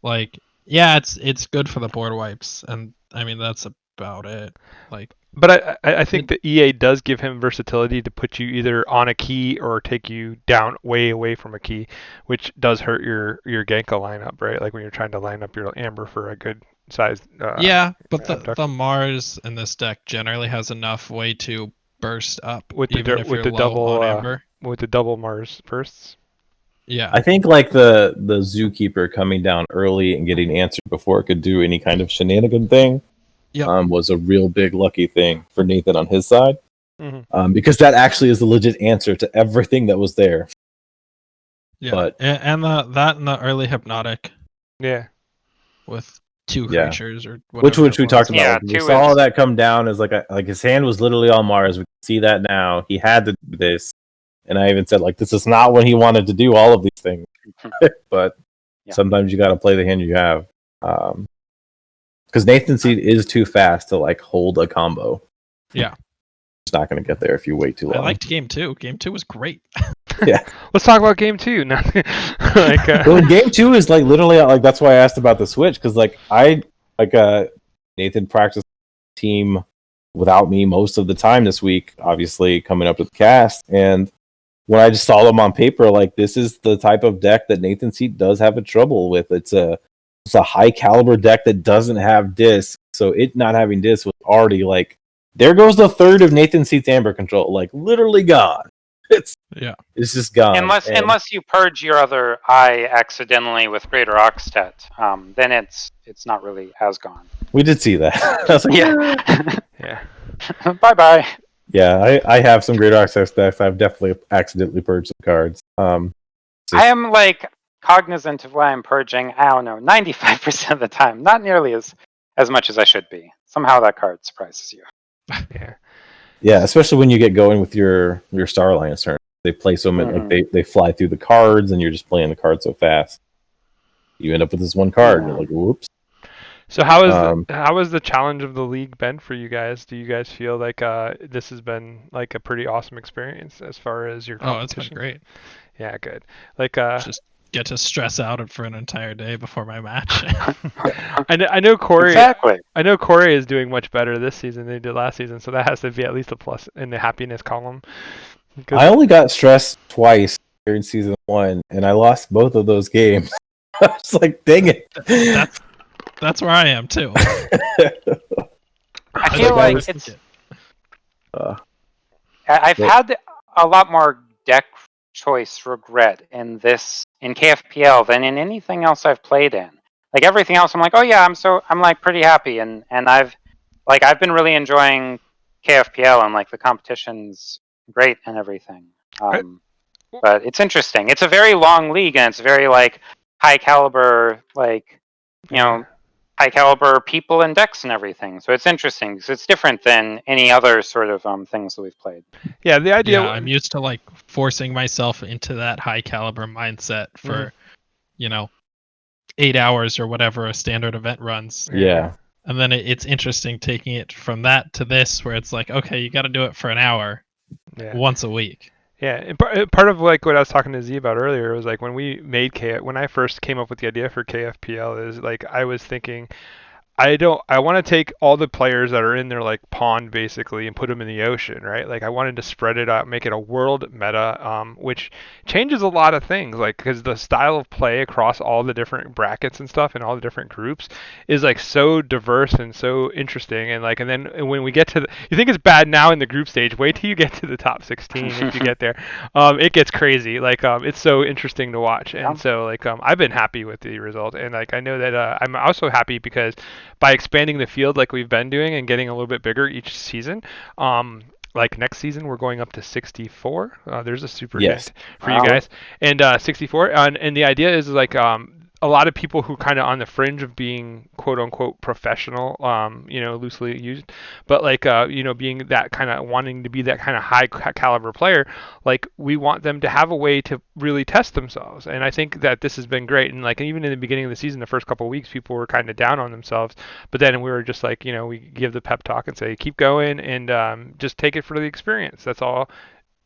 Like, yeah, it's good for the board wipes, and I mean that's about it. Like, but I think the EA does give him versatility to put you either on a key or take you down way away from a key, which does hurt your Genka lineup, right? Like when you're trying to line up your Amber for a good sized. Yeah, but the Mars in this deck generally has enough way to burst up with even if you're low on Amber. With the double Mars bursts. Yeah, I think like the Zookeeper coming down early and getting answered before it could do any kind of shenanigan thing was a real big lucky thing for Nathan on his side. Because that actually is the legit answer to everything that was there. Yeah, but, and that and the early Hypnotic. Yeah. With 2 creatures or whatever. Which we talked about. Yeah, we saw that come down as like his hand was literally on Mars. We can see that now. He had to do this. And I even said, like, this is not what he wanted to do, all of these things. But sometimes you got to play the hand you have. Because Nathan Seed is too fast to, like, hold a combo. Yeah. It's not going to get there if you wait too long. I liked game 2. Game 2 was great. Yeah. Let's talk about game 2. Well, game 2 is, like, literally, like, that's why I asked about the Switch. Because, like, Nathan practiced team without me most of the time this week, obviously, coming up with the cast. And when I just saw them on paper, like, this is the type of deck that Nathan Seat does have a trouble with. It's a high caliber deck that doesn't have disc, so it not having disc was already like, there goes the third of Nathan Seat's Amber control, like literally gone. It's just gone. Unless you purge your other eye accidentally with Greater Oxtet, then it's not really as gone. We did see that. I was like, yeah. Bye bye. Yeah, I have some Greater Oxtet decks. I've definitely accidentally purged some cards. I am like cognizant of why I'm purging. I don't know, 95% of the time, not nearly as much as I should be. Somehow that card surprises you. Yeah, especially when you get going with your Star Alliance turn. They play so many, like they fly through the cards, and you're just playing the card so fast. You end up with this one card, and you're like, whoops. So how has the challenge of the league been for you guys? Do you guys feel like this has been like a pretty awesome experience as far as your competition? Oh, it's been great. Yeah, good. Like just get to stress out for an entire day before my match. I know Corey. Exactly. I know Corey is doing much better this season than he did last season, so that has to be at least a plus in the happiness column. I only got stressed twice during season 1, and I lost both of those games. I was like, dang it. That's where I am too. I feel like it's. I've had a lot more deck choice regret in KFPL than in anything else I've played in. Like everything else, I'm like, oh yeah, I'm like pretty happy, and I've been really enjoying KFPL, and like the competition's great and everything. But it's interesting. It's a very long league, and it's very like high caliber, like high caliber people and decks and everything. So it's interesting because it's different than any other sort of things that we've played. Yeah, the idea. Yeah, I'm used to like forcing myself into that high caliber mindset for 8 hours or whatever a standard event runs. Yeah. And then it's interesting taking it from that to this, where it's like, okay, you got to do it for an hour once a week. Yeah, and part of like what I was talking to Z about earlier was like when we made when I first came up with the idea for KFPL is like I was thinking I want to take all the players that are in their like pond basically and put them in the ocean, right? Like I wanted to spread it out, make it a world meta, which changes a lot of things, like because the style of play across all the different brackets and stuff and all the different groups is like so diverse and so interesting, and like and then when we get to you think it's bad now in the group stage, wait till you get to the top 16 if you get there, it gets crazy. Like it's so interesting to watch, Yeah. and so like I've been happy with the result, and like I know that I'm also happy because by expanding the field like we've been doing and getting a little bit bigger each season, like next season we're going up to 64. There's a super Yes. hint for you Wow. guys, and 64. And the idea is like a lot of people who kind of on the fringe of being quote unquote professional, loosely used, but like being that kind of wanting to be that kind of high caliber player, like we want them to have a way to really test themselves. And I think that this has been great. And like even in the beginning of the season, the first couple of weeks, people were kind of down on themselves, but then we were just like, we give the pep talk and say keep going and just take it for the experience. That's all.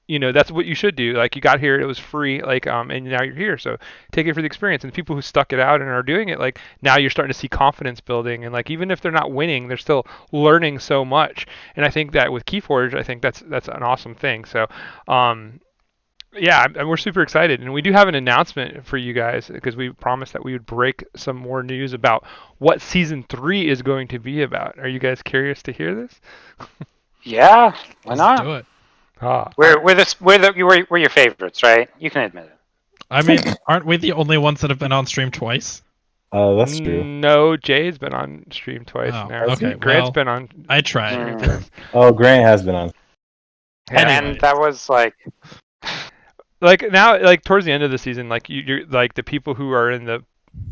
That's what you should do. Like you got here, it was free, like and now you're here, so take it for the experience. And the people who stuck it out and are doing it, like now you're starting to see confidence building, and like even if they're not winning, they're still learning so much. And I think that with Keyforge, I think that's an awesome thing. So yeah, and we're super excited, and we do have an announcement for you guys because we promised that we would break some more news about what season 3 is going to be about. Are you guys curious to hear this? Yeah, why Let's not? do it. We're your favorites, right? You can admit it. I mean, aren't we the only ones that have been on stream twice? That's true. No, Jay's been on stream twice Oh, now. okay, Grant's well, been on. I tried. stream Mm. twice. Oh, Grant has been on. Yeah. And that was like, Like now, like towards the end of the season, like you're like the people who are in the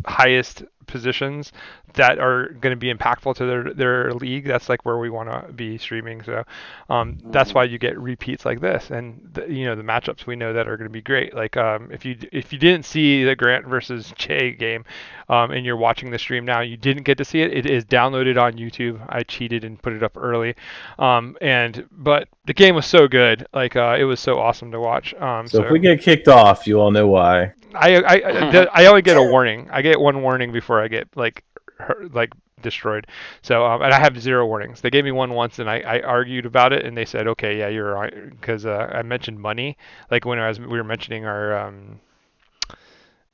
highest positions that are going to be impactful to their league. That's like where we want to be streaming. So that's why you get repeats like this, and the matchups we know that are going to be great. Like if you didn't see the Grant versus Jay game, and you're watching the stream now, you didn't get to see it. It is downloaded on YouTube. I cheated and put it up early, but the game was so good. Like it was so awesome to watch. So if we get kicked off, you all know why. I only get a warning. I get one warning before I get like destroyed. So and I have 0 warnings. They gave me one once, and I argued about it, and they said, okay, yeah, you're right, because I mentioned money, like when we were mentioning our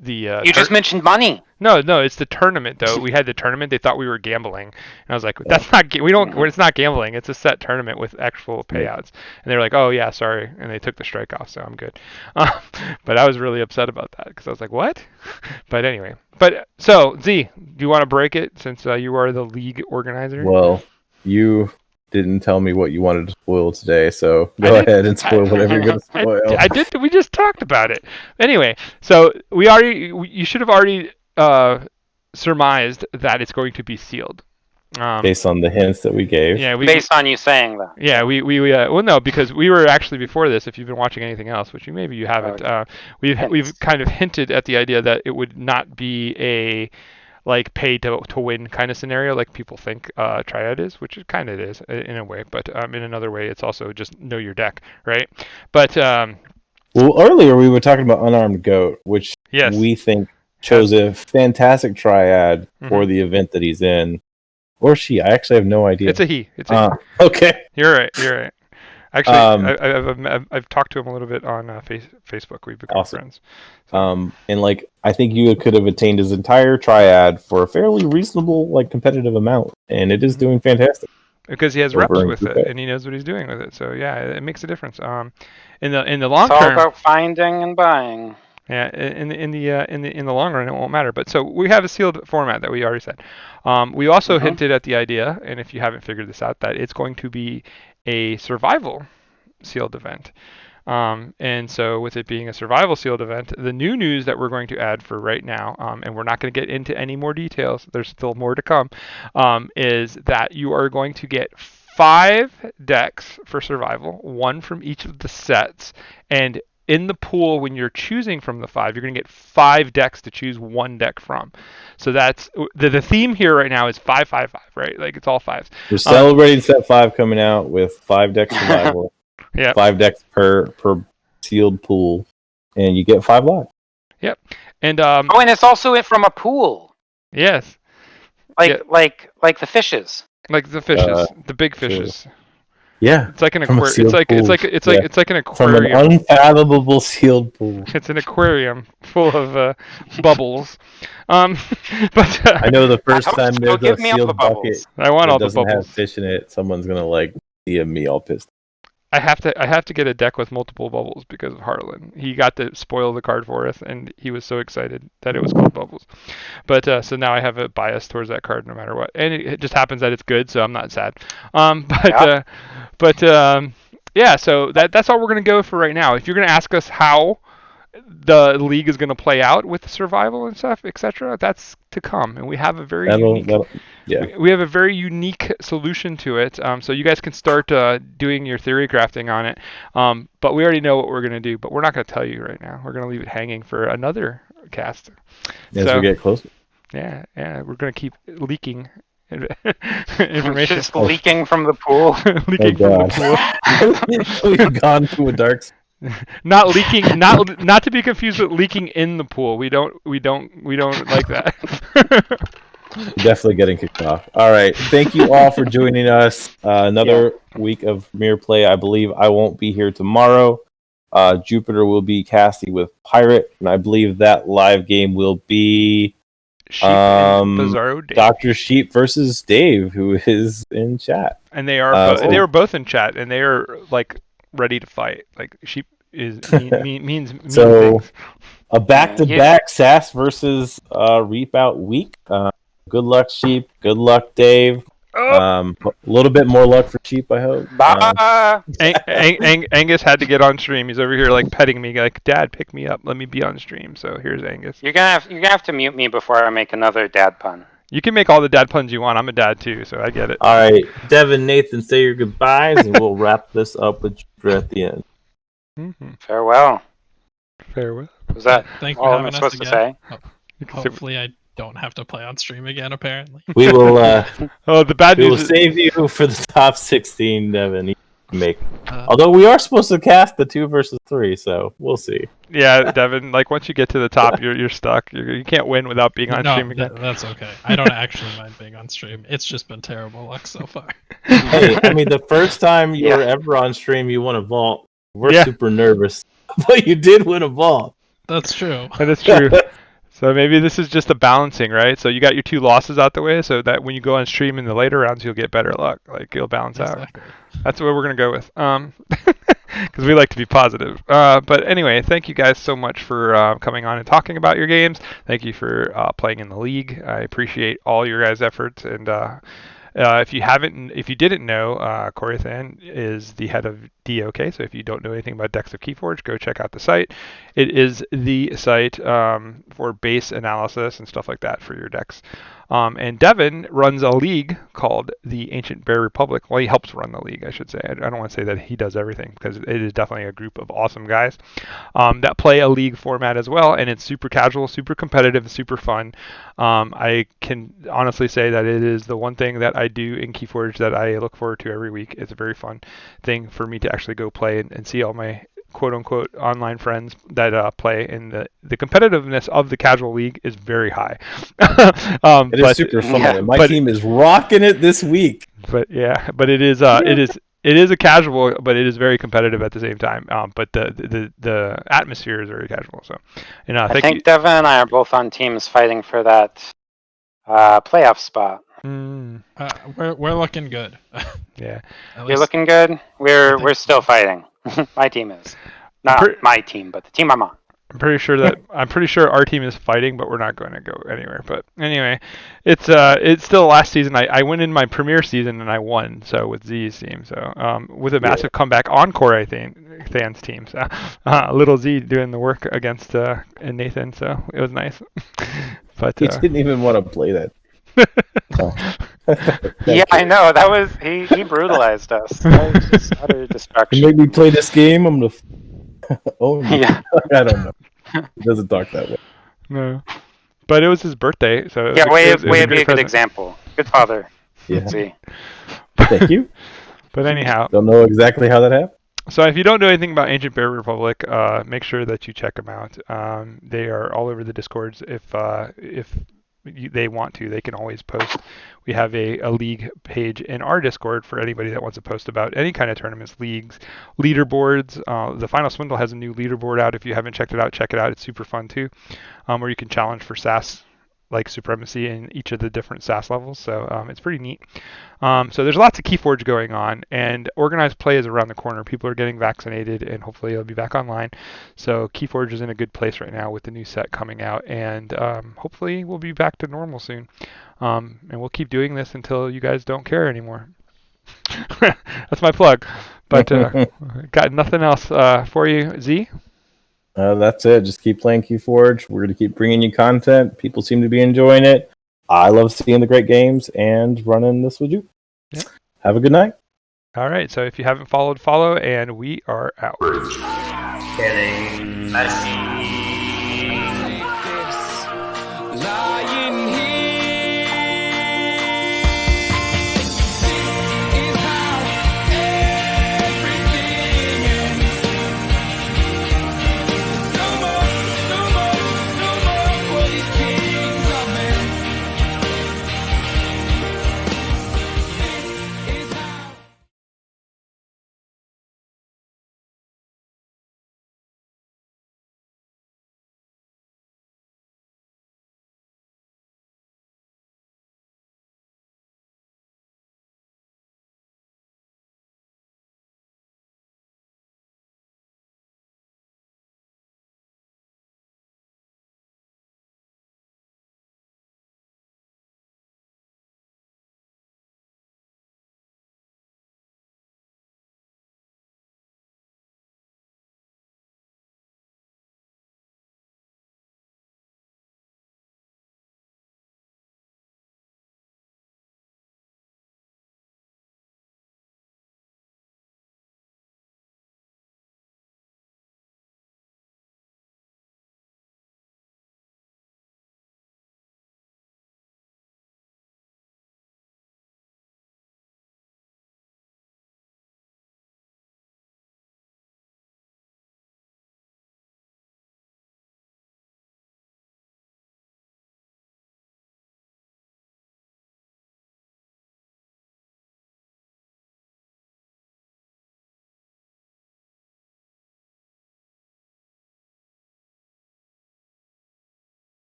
you just mentioned money. No, it's the tournament though. We had the tournament. They thought we were gambling, and I was like, "That's not. We don't. It's not gambling. It's a set tournament with actual payouts." And they were like, "Oh yeah, sorry," and they took the strike off, so I'm good. But I was really upset about that because I was like, "What?" But anyway, so Z, do you want to break it since you are the league organizer? Well, you didn't tell me what you wanted to spoil today, so go ahead and spoil whatever you're going to spoil. I did. We just talked about it. Anyway, so you should have already surmised that it's going to be sealed. Based on the hints that we gave. Yeah, Based on you saying that. Yeah, well no, because we were actually before this. If you've been watching anything else, which maybe you haven't, we've kind of hinted at the idea that it would not be a like pay to win kind of scenario like people think Triad is, which it kind of is in a way, but in another way it's also just know your deck, right? But well, earlier we were talking about Unarmed Goat, which yes, we think chose a fantastic Triad for the event that he's in. Or she. I actually have no idea. It's a he. It's a he. Okay. You're right. Actually, I've talked to him a little bit on Facebook. We've become friends. And like I think you could have attained his entire Triad for a fairly reasonable, like competitive amount, and it is doing fantastic. Because he has reps with it, and he knows what he's doing with it. So yeah, it makes a difference. In the long term, it's all about finding and buying. Yeah, in the long run, it won't matter. But so we have a sealed format that we already said. We also hinted at the idea, and if you haven't figured this out, that it's going to be a survival sealed event. And so with it being a survival sealed event, the new news that we're going to add for right now, and we're not going to get into any more details, there's still more to come, is that you are going to get 5 decks for survival, 1 from each of the sets, and in the pool, when you're choosing from the 5, you're going to get 5 decks to choose 1 deck from. So that's the theme here right now is 5-5-5, right? Like it's all 5s. We're celebrating set 5 coming out with 5 decks survival. Yeah. 5 decks per sealed pool, and you get 5 live. Yep. And and it's also from a pool. Yes. Yeah. like the fishes. Like the fishes, the big sure. fishes. Yeah. It's like an From a aquarium. sealed pool. Yeah. It's like an From an aquarium. unfathomable sealed pool. It's an aquarium full of bubbles. But I know the first hope time so. there's a Give me all the sealed bucket bubbles. I want that all the doesn't have bubbles. fish in it, someone's gonna like DM me all pissed. I have to get a deck with multiple bubbles because of Harlan. He got to spoil the card for us, and he was so excited that it was called Bubbles. But so now I have a bias towards that card no matter what, and it just happens that it's good, so I'm not sad. Yeah, so that's all we're gonna go for right now. If you're gonna ask us how the league is going to play out with survival and stuff, etc. That's to come, and we have a very we have a very unique solution to it. So you guys can start doing your theory crafting on it. But we already know what we're going to do, but we're not going to tell you right now. We're going to leave it hanging for another cast. As we get closer. Yeah, we're going to keep leaking information. Just leaking from the pool. Leaking from the pool. We've gone to a dark. Not leaking, not to be confused with leaking in the pool. We don't like that. Definitely getting kicked off. All right, thank you all for joining us. Another week of Mirror Play. I believe I won't be here tomorrow. Jupiter will be casting with Pirate, and I believe that live game will be Dr. Sheep versus Dave, who is in chat. And they are they were both in chat, and they are like ready to fight. Like Sheep means so things. A back-to-back SAS versus Reap Out week. Good luck, Sheep. Good luck, Dave. A little bit more luck for Sheep, I hope. Angus had to get on stream. He's over here like petting me, like, Dad, pick me up. Let me be on stream. So here's Angus. You're gonna have to mute me before I make another dad pun. You can make all the dad puns you want. I'm a dad too, so I get it. All right, Devin, Nathan, say your goodbyes, and we'll wrap this up with Jupiter at the end. Mm-hmm. Farewell. Was that Thank you all for I'm having supposed us to again. say? Hopefully I don't have to play on stream again, apparently. We will the bad news will save you for the top 16, Devin. Although we are supposed to cast the 2 versus 3, so we'll see. Yeah, Devin, like once you get to the top, you're stuck. You can't win without being on stream again. That's okay. I don't actually mind being on stream. It's just been terrible luck so far. Hey, I mean, the first time you were ever on stream, you won a vault. We're super nervous, but you did win a vault. That's true. That is true. So maybe this is just a balancing, right? So you got your 2 losses out the way, so that when you go on stream in the later rounds, you'll get better luck. Like you'll balance out. That's what we're gonna go with. Because we like to be positive. But anyway, thank you guys so much for coming on and talking about your games. Thank you for playing in the league. I appreciate all your guys' efforts. And if you didn't know, Coraythan is the head of DOK. So if you don't know anything about Decks of Keyforge, go check out the site. It is the site for base analysis and stuff like that for your decks. And Devin runs a league called the Ancient Bear Republic. Well, he helps run the league, I should say. I don't want to say that he does everything, because it is definitely a group of awesome guys that play a league format as well, and it's super casual, super competitive, and super fun. I can honestly say that it is the one thing that I do in Keyforge that I look forward to every week. It's a very fun thing for me to actually go play and see all my quote-unquote online friends that play, and the competitiveness of the casual league is very high. It is super fun. My team is rocking it this week. But it is it is a casual, but it is very competitive at the same time. But the atmosphere is very casual. So, I think Devin and I are both on teams fighting for that playoff spot. We're looking good. Yeah, you're looking good. We're still fighting. My team is not my team, but the team I'm on. I'm pretty sure our team is fighting, but we're not going to go anywhere. But anyway, it's still last season. I went in my premier season and I won. So with Z's team, so with a massive comeback on Coraythan's team. So little Z doing the work against Nathan. So it was nice. But he didn't even want to play that. Yeah, I know. That was he brutalized us. That was just utter destruction. He made me play this game. I'm gonna. Oh yeah. I don't know. He doesn't talk that way. No, but it was his birthday, so Wave be a good example. Good father. Yeah. See. Thank you. But anyhow, don't know exactly how that happened. So if you don't know anything about Ancient Bear Republic, make sure that you check them out. They are all over the Discords. If they want to, they can always post. We have a league page in our Discord for anybody that wants to post about any kind of tournaments, leagues, leaderboards. The Final Swindle has a new leaderboard out. If you haven't checked it out, check it out. It's super fun too, where you can challenge for SAS like supremacy in each of the different SAS levels. So it's pretty neat. So there's lots of Keyforge going on, and organized play is around the corner. People are getting vaccinated, and hopefully it'll be back online. So Keyforge is in a good place right now with the new set coming out, and hopefully we'll be back to normal soon. And we'll keep doing this until you guys don't care anymore. That's my plug. But got nothing else for you, Z? That's it. Just keep playing Keyforge. We're going to keep bringing you content. People seem to be enjoying it. I love seeing the great games and running this with you. Yeah. Have a good night. All right. So if you haven't followed, follow, and we are out. Kidding. Nice.